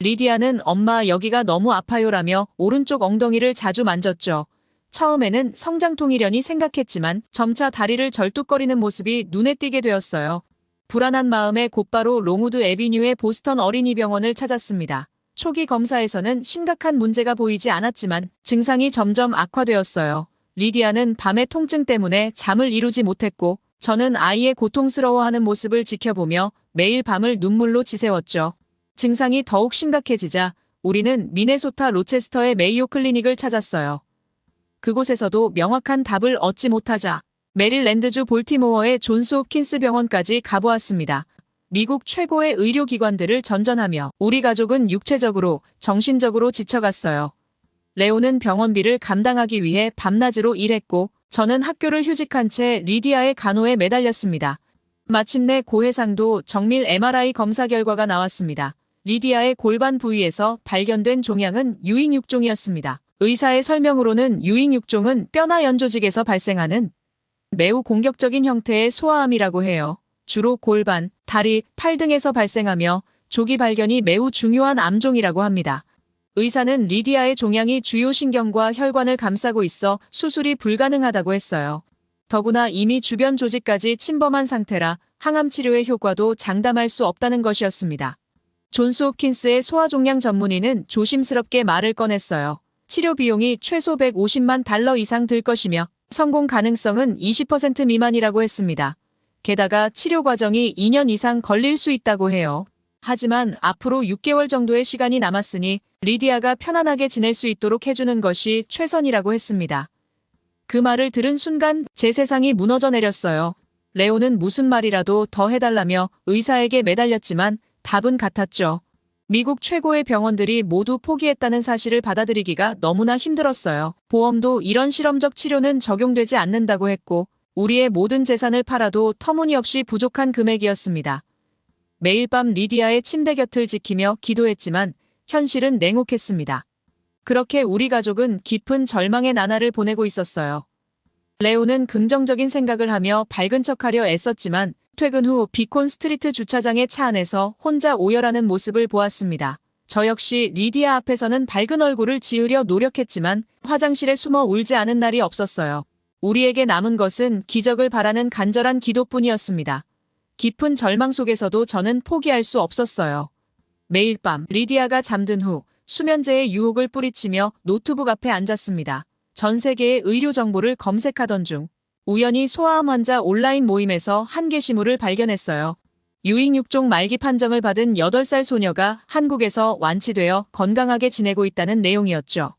리디아는 엄마 여기가 너무 아파요라며 오른쪽 엉덩이를 자주 만졌죠. 처음에는 성장통이려니 생각했지만 점차 다리를 절뚝거리는 모습이 눈에 띄게 되었어요. 불안한 마음에 곧바로 롱우드 애비뉴의 보스턴 어린이병원을 찾았습니다. 초기 검사에서는 심각한 문제가 보이지 않았지만 증상이 점점 악화되었어요. 리디아는 밤의 통증 때문에 잠을 이루지 못했고 저는 아이의 고통스러워하는 모습을 지켜보며 매일 밤을 눈물로 지새웠죠. 증상이 더욱 심각해지자 우리는 미네소타 로체스터의 메이오 클리닉을 찾았어요. 그곳에서도 명확한 답을 얻지 못하자 메릴랜드주 볼티모어의 존스 홉킨스 병원까지 가보았습니다. 미국 최고의 의료기관들을 전전하며 우리 가족은 육체적으로, 정신적으로 지쳐갔어요. 레오는 병원비를 감당하기 위해 밤낮으로 일했고 저는 학교를 휴직한 채 리디아의 간호에 매달렸습니다. 마침내 고해상도 정밀 MRI 검사 결과가 나왔습니다. 리디아의 골반 부위에서 발견된 종양은 유익육종이었습니다. 의사의 설명으로는 유익육종은 뼈나 연조직에서 발생하는 매우 공격적인 형태의 소아암이라고 해요. 주로 골반, 다리, 팔 등에서 발생하며 조기 발견이 매우 중요한 암종이라고 합니다. 의사는 리디아의 종양이 주요 신경과 혈관을 감싸고 있어 수술이 불가능하다고 했어요. 더구나 이미 주변 조직까지 침범한 상태라 항암 치료의 효과도 장담할 수 없다는 것이었습니다. 존스 홉킨스의 소아종양 전문의는 조심스럽게 말을 꺼냈어요. 치료 비용이 최소 150만 달러 이상 들 것이며 성공 가능성은 20% 미만이라고 했습니다. 게다가 치료 과정이 2년 이상 걸릴 수 있다고 해요. 하지만 앞으로 6개월 정도의 시간이 남았으니 리디아가 편안하게 지낼 수 있도록 해주는 것이 최선이라고 했습니다. 그 말을 들은 순간 제 세상이 무너져 내렸어요. 레오는 무슨 말이라도 더 해달라며 의사에게 매달렸지만 답은 같았죠. 미국 최고의 병원들이 모두 포기했다는 사실을 받아들이기가 너무나 힘들었어요. 보험도 이런 실험적 치료는 적용되지 않는다고 했고 우리의 모든 재산을 팔아도 터무니없이 부족한 금액이었습니다. 매일 밤 리디아의 침대 곁을 지키며 기도했지만 현실은 냉혹했습니다. 그렇게 우리 가족은 깊은 절망의 나날을 보내고 있었어요. 레오는 긍정적인 생각을 하며 밝은 척하려 애썼지만 퇴근 후 비콘 스트리트 주차장의 차 안에서 혼자 오열하는 모습을 보았습니다. 저 역시 리디아 앞에서는 밝은 얼굴을 지으려 노력했지만 화장실에 숨어 울지 않은 날이 없었어요. 우리에게 남은 것은 기적을 바라는 간절한 기도뿐이었습니다. 깊은 절망 속에서도 저는 포기할 수 없었어요. 매일 밤 리디아가 잠든 후 수면제의 유혹을 뿌리치며 노트북 앞에 앉았습니다. 전 세계의 의료 정보를 검색하던 중 우연히 소아암 환자 온라인 모임에서 한 게시물을 발견했어요. 유익육종 말기 판정을 받은 8살 소녀가 한국에서 완치되어 건강하게 지내고 있다는 내용이었죠.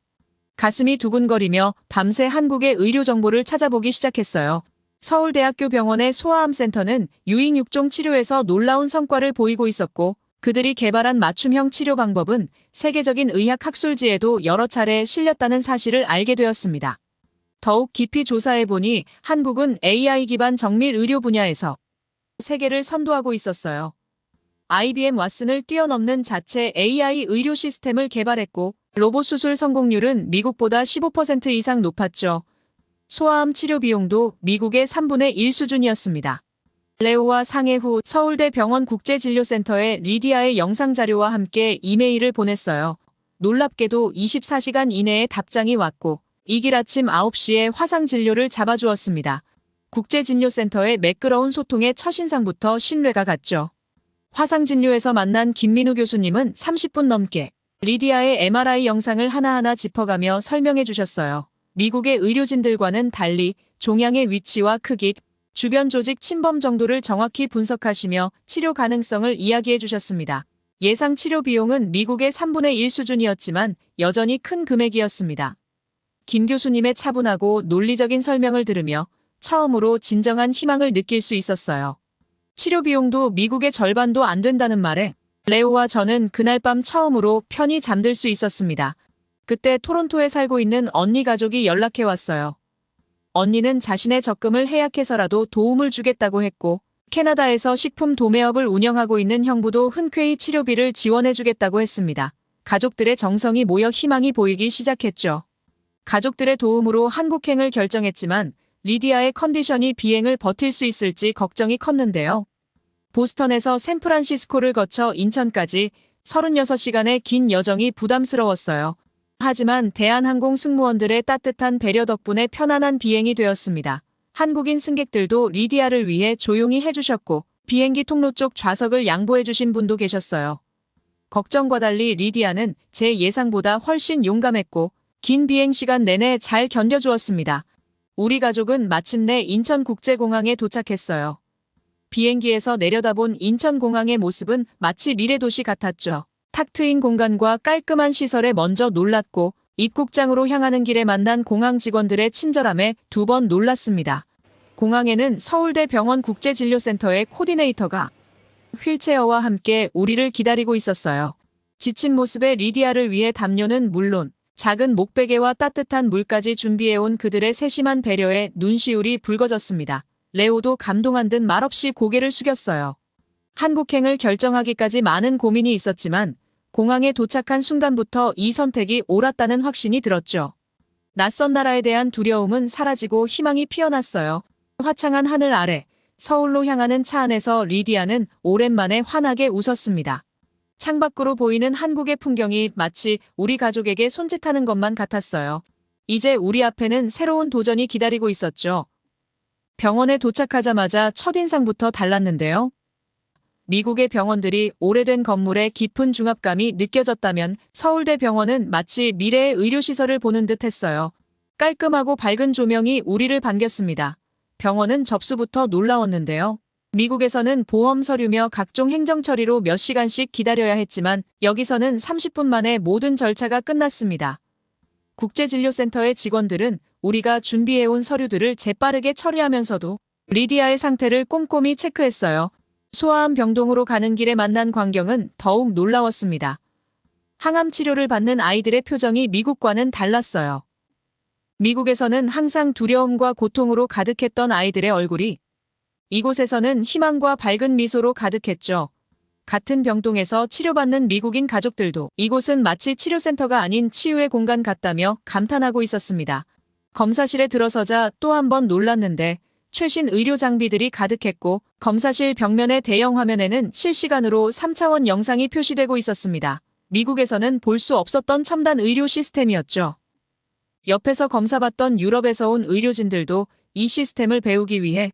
가슴이 두근거리며 밤새 한국의 의료 정보를 찾아보기 시작했어요. 서울대학교 병원의 소아암센터는 유익육종 치료에서 놀라운 성과를 보이고 있었고 그들이 개발한 맞춤형 치료 방법은 세계적인 의학 학술지에도 여러 차례 실렸다는 사실을 알게 되었습니다. 더욱 깊이 조사해보니 한국은 AI 기반 정밀 의료 분야에서 세계를 선도하고 있었어요. IBM 왓슨을 뛰어넘는 자체 AI 의료 시스템을 개발했고 로봇 수술 성공률은 미국보다 15% 이상 높았죠. 소아암 치료 비용도 미국의 3분의 1 수준이었습니다. 레오와 상해 후 서울대 병원 국제진료센터에 리디아의 영상 자료와 함께 이메일을 보냈어요. 놀랍게도 24시간 이내에 답장이 왔고 이길 아침 9시에 화상 진료를 잡아주었습니다. 국제진료센터의 매끄러운 소통의 첫인상부터 신뢰가 갔죠. 화상 진료에서 만난 김민우 교수님은 30분 넘게 리디아의 MRI 영상을 하나하나 짚어가며 설명해 주셨어요. 미국의 의료진들과는 달리 종양의 위치와 크기, 주변 조직 침범 정도를 정확히 분석하시며 치료 가능성을 이야기해 주셨습니다. 예상 치료 비용은 미국의 3분의 1 수준이었지만 여전히 큰 금액이었습니다. 김 교수님의 차분하고 논리적인 설명을 들으며 처음으로 진정한 희망을 느낄 수 있었어요. 치료 비용도 미국의 절반도 안 된다는 말에 레오와 저는 그날 밤 처음으로 편히 잠들 수 있었습니다. 그때 토론토에 살고 있는 언니 가족이 연락해 왔어요. 언니는 자신의 적금을 해약해서라도 도움을 주겠다고 했고, 캐나다에서 식품 도매업을 운영하고 있는 형부도 흔쾌히 치료비를 지원해 주겠다고 했습니다. 가족들의 정성이 모여 희망이 보이기 시작했죠. 가족들의 도움으로 한국행을 결정했지만 리디아의 컨디션이 비행을 버틸 수 있을지 걱정이 컸는데요. 보스턴에서 샌프란시스코를 거쳐 인천까지 36시간의 긴 여정이 부담스러웠어요. 하지만 대한항공 승무원들의 따뜻한 배려 덕분에 편안한 비행이 되었습니다. 한국인 승객들도 리디아를 위해 조용히 해주셨고 비행기 통로 쪽 좌석을 양보해주신 분도 계셨어요. 걱정과 달리 리디아는 제 예상보다 훨씬 용감했고 긴 비행 시간 내내 잘 견뎌주었습니다. 우리 가족은 마침내 인천국제공항에 도착했어요. 비행기에서 내려다본 인천공항의 모습은 마치 미래도시 같았죠. 탁 트인 공간과 깔끔한 시설에 먼저 놀랐고 입국장으로 향하는 길에 만난 공항 직원들의 친절함에 두 번 놀랐습니다. 공항에는 서울대 병원 국제진료센터의 코디네이터가 휠체어와 함께 우리를 기다리고 있었어요. 지친 모습의 리디아를 위해 담요는 물론 작은 목베개와 따뜻한 물까지 준비해온 그들의 세심한 배려에 눈시울이 붉어졌습니다. 레오도 감동한 듯 말없이 고개를 숙였어요. 한국행을 결정하기까지 많은 고민이 있었지만 공항에 도착한 순간부터 이 선택이 옳았다는 확신이 들었죠. 낯선 나라에 대한 두려움은 사라지고 희망이 피어났어요. 화창한 하늘 아래 서울로 향하는 차 안에서 리디아는 오랜만에 환하게 웃었습니다. 창밖으로 보이는 한국의 풍경이 마치 우리 가족에게 손짓하는 것만 같았어요. 이제 우리 앞에는 새로운 도전이 기다리고 있었죠. 병원에 도착하자마자 첫인상부터 달랐는데요. 미국의 병원들이 오래된 건물에 깊은 중압감이 느껴졌다면 서울대 병원은 마치 미래의 의료시설을 보는 듯 했어요. 깔끔하고 밝은 조명이 우리를 반겼습니다. 병원은 접수부터 놀라웠는데요. 미국에서는 보험 서류며 각종 행정 처리로 몇 시간씩 기다려야 했지만 여기서는 30분 만에 모든 절차가 끝났습니다. 국제진료센터의 직원들은 우리가 준비해온 서류들을 재빠르게 처리하면서도 리디아의 상태를 꼼꼼히 체크했어요. 소아암 병동으로 가는 길에 만난 광경은 더욱 놀라웠습니다. 항암 치료를 받는 아이들의 표정이 미국과는 달랐어요. 미국에서는 항상 두려움과 고통으로 가득했던 아이들의 얼굴이 이곳에서는 희망과 밝은 미소로 가득했죠. 같은 병동에서 치료받는 미국인 가족들도 이곳은 마치 치료센터가 아닌 치유의 공간 같다며 감탄하고 있었습니다. 검사실에 들어서자 또 한 번 놀랐는데 최신 의료 장비들이 가득했고 검사실 벽면의 대형 화면에는 실시간으로 3차원 영상이 표시되고 있었습니다. 미국에서는 볼 수 없었던 첨단 의료 시스템이었죠. 옆에서 검사받던 유럽에서 온 의료진들도 이 시스템을 배우기 위해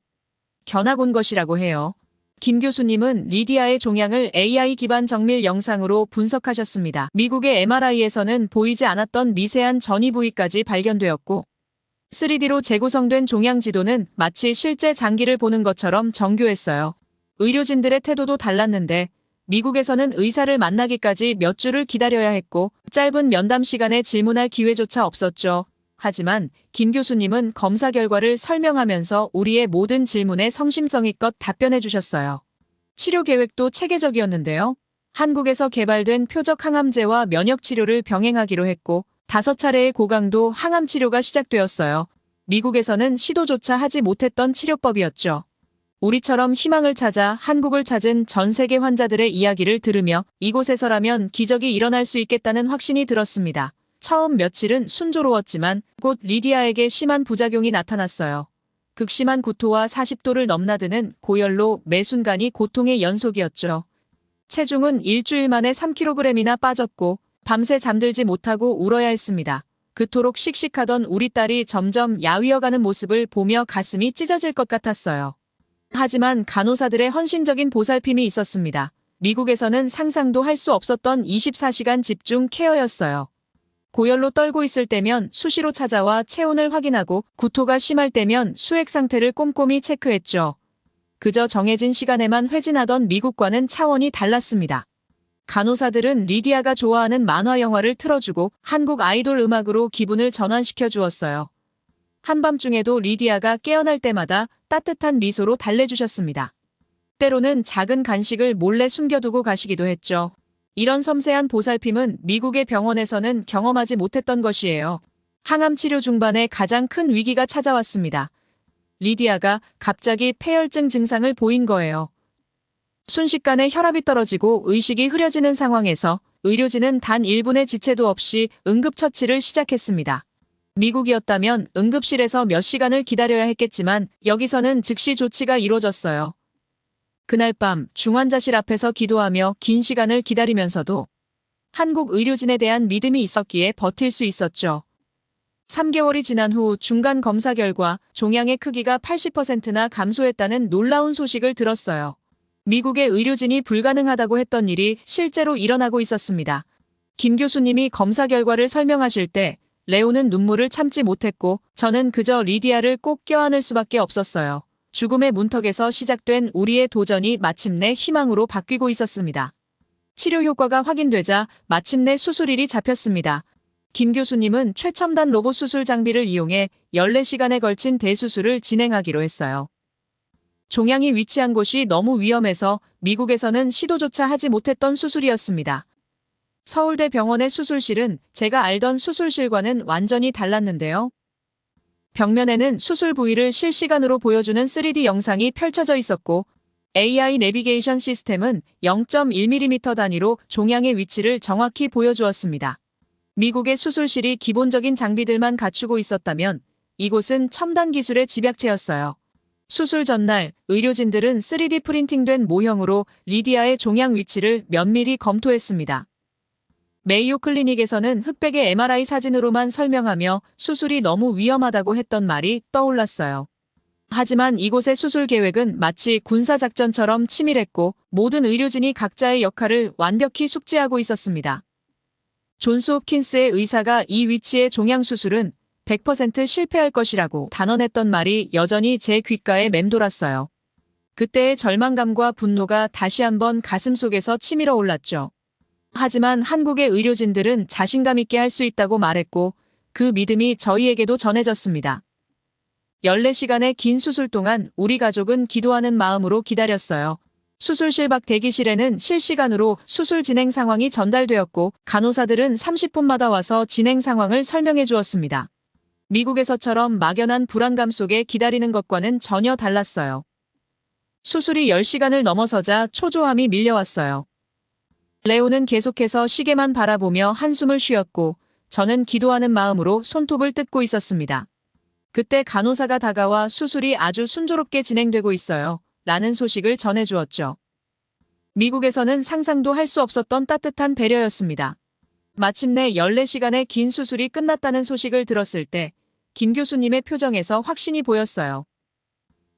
견학 온 것이라고 해요. 김 교수님은 리디아의 종양을 AI 기반 정밀 영상으로 분석하셨습니다. 미국의 MRI에서는 보이지 않았던 미세한 전이 부위까지 발견되었고 3D로 재구성된 종양 지도는 마치 실제 장기를 보는 것처럼 정교했어요. 의료진들의 태도도 달랐는데 미국에서는 의사를 만나기까지 몇 주를 기다려야 했고 짧은 면담 시간에 질문할 기회조차 없었죠. 하지만 김 교수님은 검사 결과를 설명하면서 우리의 모든 질문에 성심성의껏 답변해 주셨어요. 치료 계획도 체계적이었는데요. 한국에서 개발된 표적 항암제와 면역 치료를 병행하기로 했고 5차례의 고강도 항암 치료가 시작되었어요. 미국에서는 시도조차 하지 못했던 치료법이었죠. 우리처럼 희망을 찾아 한국을 찾은 전 세계 환자들의 이야기를 들으며 이곳에서라면 기적이 일어날 수 있겠다는 확신이 들었습니다. 처음 며칠은 순조로웠지만 곧 리디아에게 심한 부작용이 나타났어요. 극심한 구토와 40도를 넘나드는 고열로 매 순간이 고통의 연속이었죠. 체중은 일주일 만에 3kg이나 빠졌고 밤새 잠들지 못하고 울어야 했습니다. 그토록 씩씩하던 우리 딸이 점점 야위어가는 모습을 보며 가슴이 찢어질 것 같았어요. 하지만 간호사들의 헌신적인 보살핌이 있었습니다. 미국에서는 상상도 할 수 없었던 24시간 집중 케어였어요. 고열로 떨고 있을 때면 수시로 찾아와 체온을 확인하고 구토가 심할 때면 수액 상태를 꼼꼼히 체크했죠. 그저 정해진 시간에만 회진하던 미국과는 차원이 달랐습니다. 간호사들은 리디아가 좋아하는 만화 영화를 틀어주고 한국 아이돌 음악으로 기분을 전환시켜 주었어요. 한밤중에도 리디아가 깨어날 때마다 따뜻한 미소로 달래주셨습니다. 때로는 작은 간식을 몰래 숨겨두고 가시기도 했죠. 이런 섬세한 보살핌은 미국의 병원에서는 경험하지 못했던 것이에요. 항암 치료 중반에 가장 큰 위기가 찾아왔습니다. 리디아가 갑자기 폐혈증 증상을 보인 거예요. 순식간에 혈압이 떨어지고 의식이 흐려지는 상황에서 의료진은 단 1분의 지체도 없이 응급처치를 시작했습니다. 미국이었다면 응급실에서 몇 시간을 기다려야 했겠지만 여기서는 즉시 조치가 이루어졌어요. 그날 밤 중환자실 앞에서 기도하며 긴 시간을 기다리면서도 한국 의료진에 대한 믿음이 있었기에 버틸 수 있었죠. 3개월이 지난 후 중간 검사 결과 종양의 크기가 80%나 감소했다는 놀라운 소식을 들었어요. 미국의 의료진이 불가능하다고 했던 일이 실제로 일어나고 있었습니다. 김 교수님이 검사 결과를 설명하실 때 레오는 눈물을 참지 못했고 저는 그저 리디아를 꼭 껴안을 수밖에 없었어요. 죽음의 문턱에서 시작된 우리의 도전이 마침내 희망으로 바뀌고 있었습니다. 치료 효과가 확인되자 마침내 수술일이 잡혔습니다. 김 교수님은 최첨단 로봇 수술 장비를 이용해 14시간에 걸친 대수술을 진행하기로 했어요. 종양이 위치한 곳이 너무 위험해서 미국에서는 시도조차 하지 못했던 수술이었습니다. 서울대 병원의 수술실은 제가 알던 수술실과는 완전히 달랐는데요. 벽면에는 수술 부위를 실시간으로 보여주는 3D 영상이 펼쳐져 있었고 AI 내비게이션 시스템은 0.1mm 단위로 종양의 위치를 정확히 보여주었습니다. 미국의 수술실이 기본적인 장비들만 갖추고 있었다면 이곳은 첨단 기술의 집약체였어요. 수술 전날 의료진들은 3D 프린팅된 모형으로 리디아의 종양 위치를 면밀히 검토했습니다. 메이오 클리닉에서는 흑백의 MRI 사진으로만 설명하며 수술이 너무 위험하다고 했던 말이 떠올랐어요. 하지만 이곳의 수술 계획은 마치 군사작전처럼 치밀했고 모든 의료진이 각자의 역할을 완벽히 숙지하고 있었습니다. 존스 홉킨스의 의사가 이 위치의 종양 수술은 100% 실패할 것이라고 단언했던 말이 여전히 제 귓가에 맴돌았어요. 그때의 절망감과 분노가 다시 한번 가슴속에서 치밀어 올랐죠. 하지만 한국의 의료진들은 자신감 있게 할 수 있다고 말했고 그 믿음이 저희에게도 전해졌습니다. 14시간의 긴 수술 동안 우리 가족은 기도하는 마음으로 기다렸어요. 수술실 밖 대기실에는 실시간으로 수술 진행 상황이 전달되었고 간호사들은 30분마다 와서 진행 상황을 설명해 주었습니다. 미국에서처럼 막연한 불안감 속에 기다리는 것과는 전혀 달랐어요. 수술이 10시간을 넘어서자 초조함이 밀려왔어요. 레오는 계속해서 시계만 바라보며 한숨을 쉬었고 저는 기도하는 마음으로 손톱을 뜯고 있었습니다. 그때 간호사가 다가와 수술이 아주 순조롭게 진행되고 있어요. 라는 소식을 전해주었죠. 미국에서는 상상도 할 수 없었던 따뜻한 배려였습니다. 마침내 14시간의 긴 수술이 끝났다는 소식을 들었을 때 김 교수님의 표정에서 확신이 보였어요.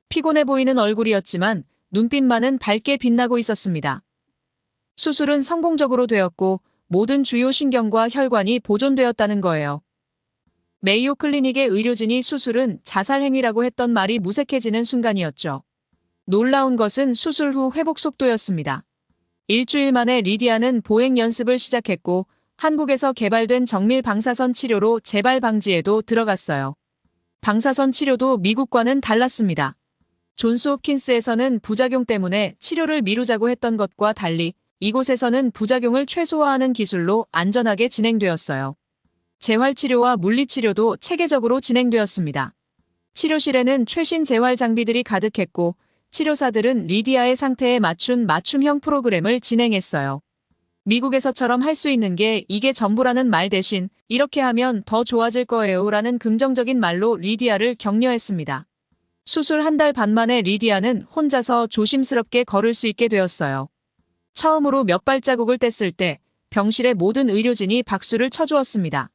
피곤해 보이는 얼굴이었지만 눈빛만은 밝게 빛나고 있었습니다. 수술은 성공적으로 되었고 모든 주요 신경과 혈관이 보존되었다는 거예요. 메이오 클리닉의 의료진이 수술은 자살 행위라고 했던 말이 무색해지는 순간이었죠. 놀라운 것은 수술 후 회복 속도였습니다. 일주일 만에 리디아는 보행 연습을 시작했고 한국에서 개발된 정밀 방사선 치료로 재발 방지에도 들어갔어요. 방사선 치료도 미국과는 달랐습니다. 존스 홉킨스에서는 부작용 때문에 치료를 미루자고 했던 것과 달리 이곳에서는 부작용을 최소화하는 기술로 안전하게 진행되었어요. 재활치료와 물리치료도 체계적으로 진행되었습니다. 치료실에는 최신 재활 장비들이 가득했고 치료사들은 리디아의 상태에 맞춘 맞춤형 프로그램을 진행했어요. 미국에서처럼 할 수 있는 게 이게 전부라는 말 대신 이렇게 하면 더 좋아질 거예요 라는 긍정적인 말로 리디아를 격려했습니다. 수술 1달 반 만에 리디아는 혼자서 조심스럽게 걸을 수 있게 되었어요. 처음으로 몇 발자국을 뗐을 때 병실의 모든 의료진이 박수를 쳐주었습니다.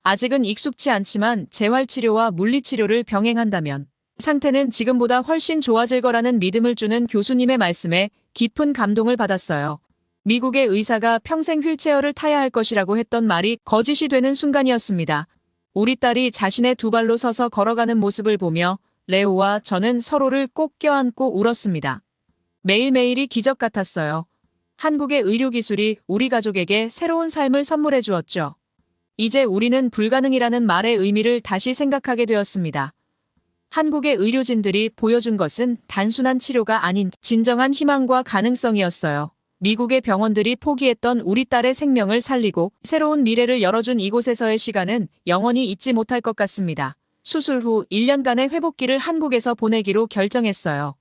아직은 익숙치 않지만 재활치료와 물리치료를 병행한다면 상태는 지금보다 훨씬 좋아질 거라는 믿음을 주는 교수님의 말씀에 깊은 감동을 받았어요. 미국의 의사가 평생 휠체어를 타야 할 것이라고 했던 말이 거짓이 되는 순간이었습니다. 우리 딸이 자신의 2발로 서서 걸어가는 모습을 보며 레오와 저는 서로를 꼭 껴안고 울었습니다. 매일매일이 기적 같았어요. 한국의 의료기술이 우리 가족에게 새로운 삶을 선물해 주었죠. 이제 우리는 불가능이라는 말의 의미를 다시 생각하게 되었습니다. 한국의 의료진들이 보여준 것은 단순한 치료가 아닌 진정한 희망과 가능성이었어요. 미국의 병원들이 포기했던 우리 딸의 생명을 살리고 새로운 미래를 열어준 이곳에서의 시간은 영원히 잊지 못할 것 같습니다. 수술 후 1년간의 회복기를 한국에서 보내기로 결정했어요.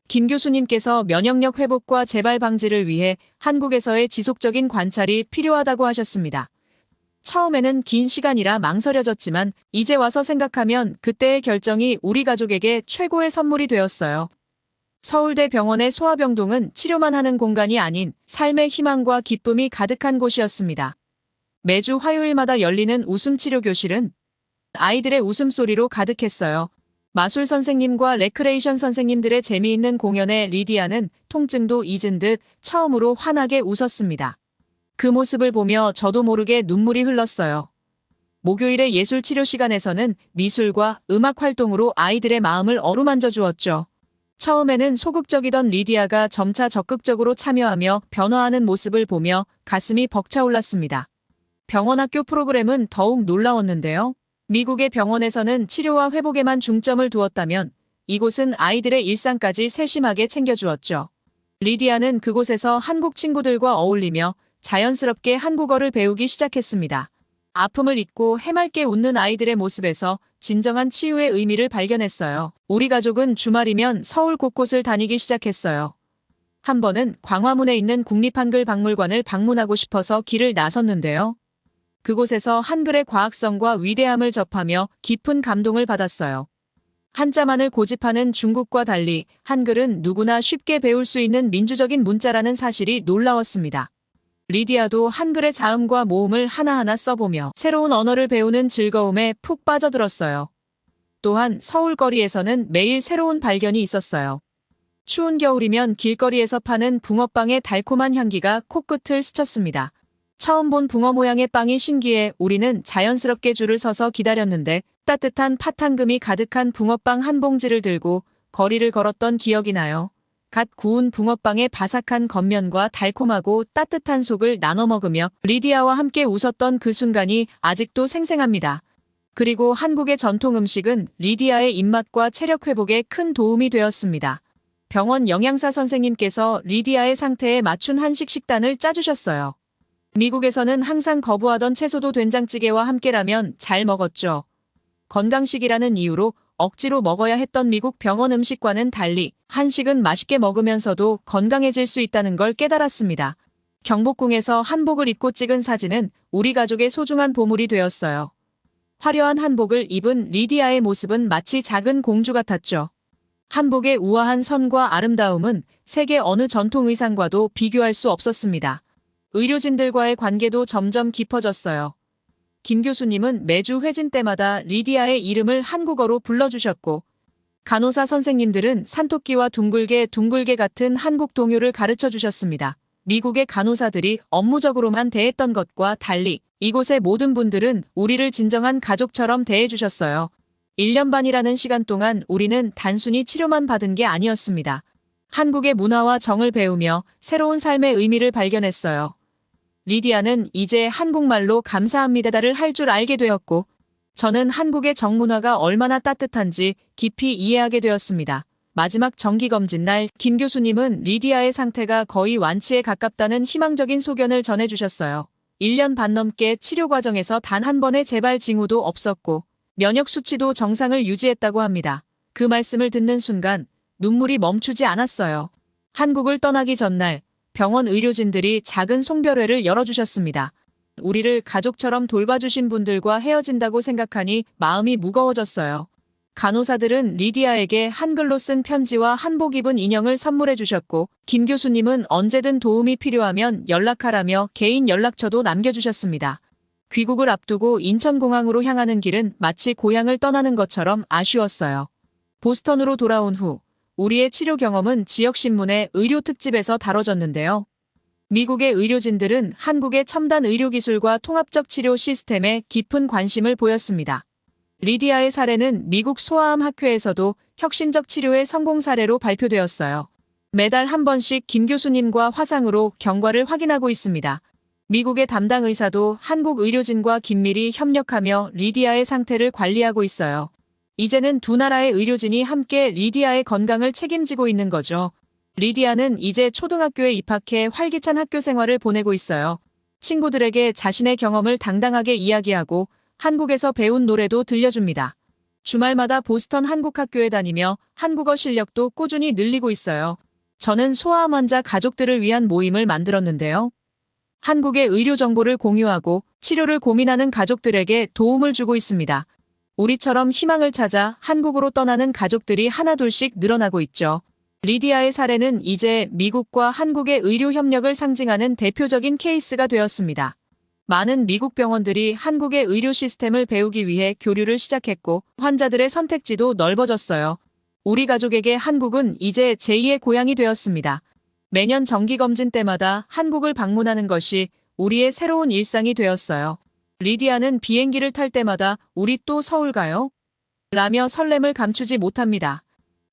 김 교수님께서 면역력 회복과 재발 방지를 위해 한국에서의 지속적인 관찰이 필요하다고 하셨습니다. 처음에는 긴 시간이라 망설여졌지만 이제 와서 생각하면 그때의 결정이 우리 가족에게 최고의 선물이 되었어요. 서울대 병원의 소아병동은 치료만 하는 공간이 아닌 삶의 희망과 기쁨이 가득한 곳이었습니다. 매주 화요일마다 열리는 웃음치료 교실은 아이들의 웃음소리로 가득했어요. 마술 선생님과 레크레이션 선생님들의 재미있는 공연에 리디아는 통증도 잊은 듯 처음으로 환하게 웃었습니다. 그 모습을 보며 저도 모르게 눈물이 흘렀어요. 목요일의 예술치료 시간에서는 미술과 음악 활동으로 아이들의 마음을 어루만져 주었죠. 처음에는 소극적이던 리디아가 점차 적극적으로 참여하며 변화하는 모습을 보며 가슴이 벅차올랐습니다. 병원 학교 프로그램은 더욱 놀라웠는데요. 미국의 병원에서는 치료와 회복에만 중점을 두었다면 이곳은 아이들의 일상까지 세심하게 챙겨주었죠. 리디아는 그곳에서 한국 친구들과 어울리며 자연스럽게 한국어를 배우기 시작했습니다. 아픔을 잊고 해맑게 웃는 아이들의 모습에서 진정한 치유의 의미를 발견했어요. 우리 가족은 주말이면 서울 곳곳을 다니기 시작했어요. 한 번은 광화문에 있는 국립한글박물관을 방문하고 싶어서 길을 나섰는데요. 그곳에서 한글의 과학성과 위대함을 접하며 깊은 감동을 받았어요. 한자만을 고집하는 중국과 달리 한글은 누구나 쉽게 배울 수 있는 민주적인 문자라는 사실이 놀라웠습니다. 리디아도 한글의 자음과 모음을 하나하나 써보며 새로운 언어를 배우는 즐거움에 푹 빠져들었어요. 또한 서울거리에서는 매일 새로운 발견이 있었어요. 추운 겨울이면 길거리에서 파는 붕어빵의 달콤한 향기가 코끝을 스쳤습니다. 처음 본 붕어 모양의 빵이 신기해 우리는 자연스럽게 줄을 서서 기다렸는데 따뜻한 팥향금이 가득한 붕어빵 한 봉지를 들고 거리를 걸었던 기억이 나요. 갓 구운 붕어빵의 바삭한 겉면과 달콤하고 따뜻한 속을 나눠 먹으며 리디아와 함께 웃었던 그 순간이 아직도 생생합니다. 그리고 한국의 전통 음식은 리디아의 입맛과 체력 회복에 큰 도움이 되었습니다. 병원 영양사 선생님께서 리디아의 상태에 맞춘 한식 식단을 짜주셨어요. 미국에서는 항상 거부하던 채소도 된장찌개와 함께라면 잘 먹었죠. 건강식이라는 이유로 억지로 먹어야 했던 미국 병원 음식과는 달리 한식은 맛있게 먹으면서도 건강해질 수 있다는 걸 깨달았습니다. 경복궁에서 한복을 입고 찍은 사진은 우리 가족의 소중한 보물이 되었어요. 화려한 한복을 입은 리디아의 모습은 마치 작은 공주 같았죠. 한복의 우아한 선과 아름다움은 세계 어느 전통 의상과도 비교할 수 없었습니다. 의료진들과의 관계도 점점 깊어졌어요. 김 교수님은 매주 회진 때마다 리디아의 이름을 한국어로 불러주셨고 간호사 선생님들은 산토끼와 둥글게 같은 한국 동요를 가르쳐 주셨습니다. 미국의 간호사들이 업무적으로만 대했던 것과 달리 이곳의 모든 분들은 우리를 진정한 가족처럼 대해주셨어요. 1년 반이라는 시간 동안 우리는 단순히 치료만 받은 게 아니었습니다. 한국의 문화와 정을 배우며 새로운 삶의 의미를 발견했어요. 리디아는 이제 한국말로 감사합니다를 할 줄 알게 되었고 저는 한국의 정문화가 얼마나 따뜻한지 깊이 이해하게 되었습니다. 마지막 정기검진 날 김 교수님은 리디아의 상태가 거의 완치에 가깝다는 희망적인 소견을 전해주셨어요. 1년 반 넘게 치료 과정에서 단 한 번의 재발 징후도 없었고 면역 수치도 정상을 유지했다고 합니다. 그 말씀을 듣는 순간 눈물이 멈추지 않았어요. 한국을 떠나기 전날 병원 의료진들이 작은 송별회를 열어주셨습니다. 우리를 가족처럼 돌봐주신 분들과 헤어진다고 생각하니 마음이 무거워졌어요. 간호사들은 리디아에게 한글로 쓴 편지와 한복 입은 인형을 선물해 주셨고 김 교수님은 언제든 도움이 필요하면 연락하라며 개인 연락처도 남겨주셨습니다. 귀국을 앞두고 인천공항으로 향하는 길은 마치 고향을 떠나는 것처럼 아쉬웠어요. 보스턴으로 돌아온 후 우리의 치료 경험은 지역신문의 의료 특집에서 다뤄졌는데요. 미국의 의료진들은 한국의 첨단 의료기술과 통합적 치료 시스템에 깊은 관심을 보였습니다. 리디아의 사례는 미국 소아암 학회에서도 혁신적 치료의 성공 사례로 발표되었어요. 매달 한 번씩 김 교수님과 화상으로 경과를 확인하고 있습니다. 미국의 담당 의사도 한국 의료진과 긴밀히 협력하며 리디아의 상태를 관리하고 있어요. 이제는 두 나라의 의료진이 함께 리디아의 건강을 책임지고 있는 거죠. 리디아는 이제 초등학교에 입학해 활기찬 학교 생활을 보내고 있어요. 친구들에게 자신의 경험을 당당하게 이야기하고 한국에서 배운 노래도 들려줍니다. 주말마다 보스턴 한국학교에 다니며 한국어 실력도 꾸준히 늘리고 있어요. 저는 소아암 환자 가족들을 위한 모임을 만들었는데요. 한국의 의료 정보를 공유하고 치료를 고민하는 가족들에게 도움을 주고 있습니다. 우리처럼 희망을 찾아 한국으로 떠나는 가족들이 하나둘씩 늘어나고 있죠. 리디아의 사례는 이제 미국과 한국의 의료 협력을 상징하는 대표적인 케이스가 되었습니다. 많은 미국 병원들이 한국의 의료 시스템을 배우기 위해 교류를 시작했고 환자들의 선택지도 넓어졌어요. 우리 가족에게 한국은 이제 제2의 고향이 되었습니다. 매년 정기검진 때마다 한국을 방문하는 것이 우리의 새로운 일상이 되었어요. 리디아는 비행기를 탈 때마다 우리 또 서울 가요? 라며 설렘을 감추지 못합니다.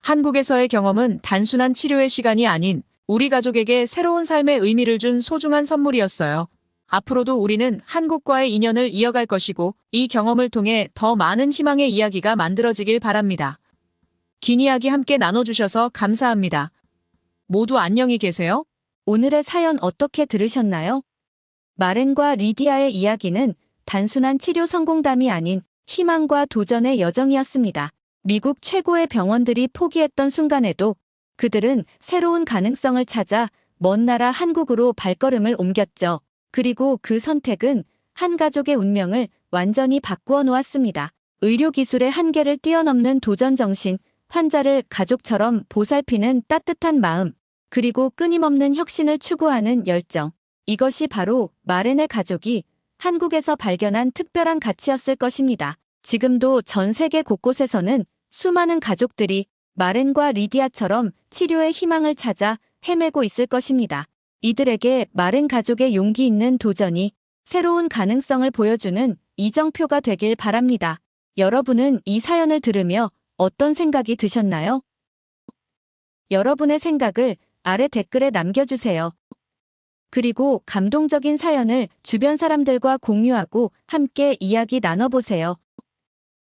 한국에서의 경험은 단순한 치료의 시간이 아닌 우리 가족에게 새로운 삶의 의미를 준 소중한 선물이었어요. 앞으로도 우리는 한국과의 인연을 이어갈 것이고 이 경험을 통해 더 많은 희망의 이야기가 만들어지길 바랍니다. 긴 이야기 함께 나눠주셔서 감사합니다. 모두 안녕히 계세요. 오늘의 사연 어떻게 들으셨나요? 마렌과 리디아의 이야기는 단순한 치료 성공담이 아닌 희망과 도전의 여정이었습니다. 미국 최고의 병원들이 포기했던 순간에도 그들은 새로운 가능성을 찾아 먼 나라 한국으로 발걸음을 옮겼죠. 그리고 그 선택은 한 가족의 운명을 완전히 바꾸어 놓았습니다. 의료기술의 한계를 뛰어넘는 도전 정신, 환자를 가족처럼 보살피는 따뜻한 마음, 그리고 끊임없는 혁신을 추구하는 열정. 이것이 바로 마렌의 가족이 한국에서 발견한 특별한 가치였을 것입니다. 지금도 전 세계 곳곳에서는 수많은 가족들이 마렌과 리디아처럼 치료의 희망을 찾아 헤매고 있을 것입니다. 이들에게 마렌 가족의 용기 있는 도전이 새로운 가능성을 보여주는 이정표가 되길 바랍니다. 여러분은 이 사연을 들으며 어떤 생각이 드셨나요? 여러분의 생각을 아래 댓글에 남겨주세요. 그리고 감동적인 사연을 주변 사람들과 공유하고 함께 이야기 나눠보세요.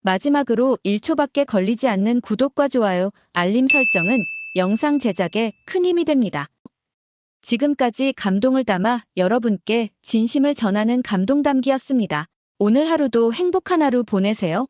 마지막으로 1초밖에 걸리지 않는 구독과 좋아요, 알림 설정은 영상 제작에 큰 힘이 됩니다. 지금까지 감동을 담아 여러분께 진심을 전하는 감동담기였습니다. 오늘 하루도 행복한 하루 보내세요.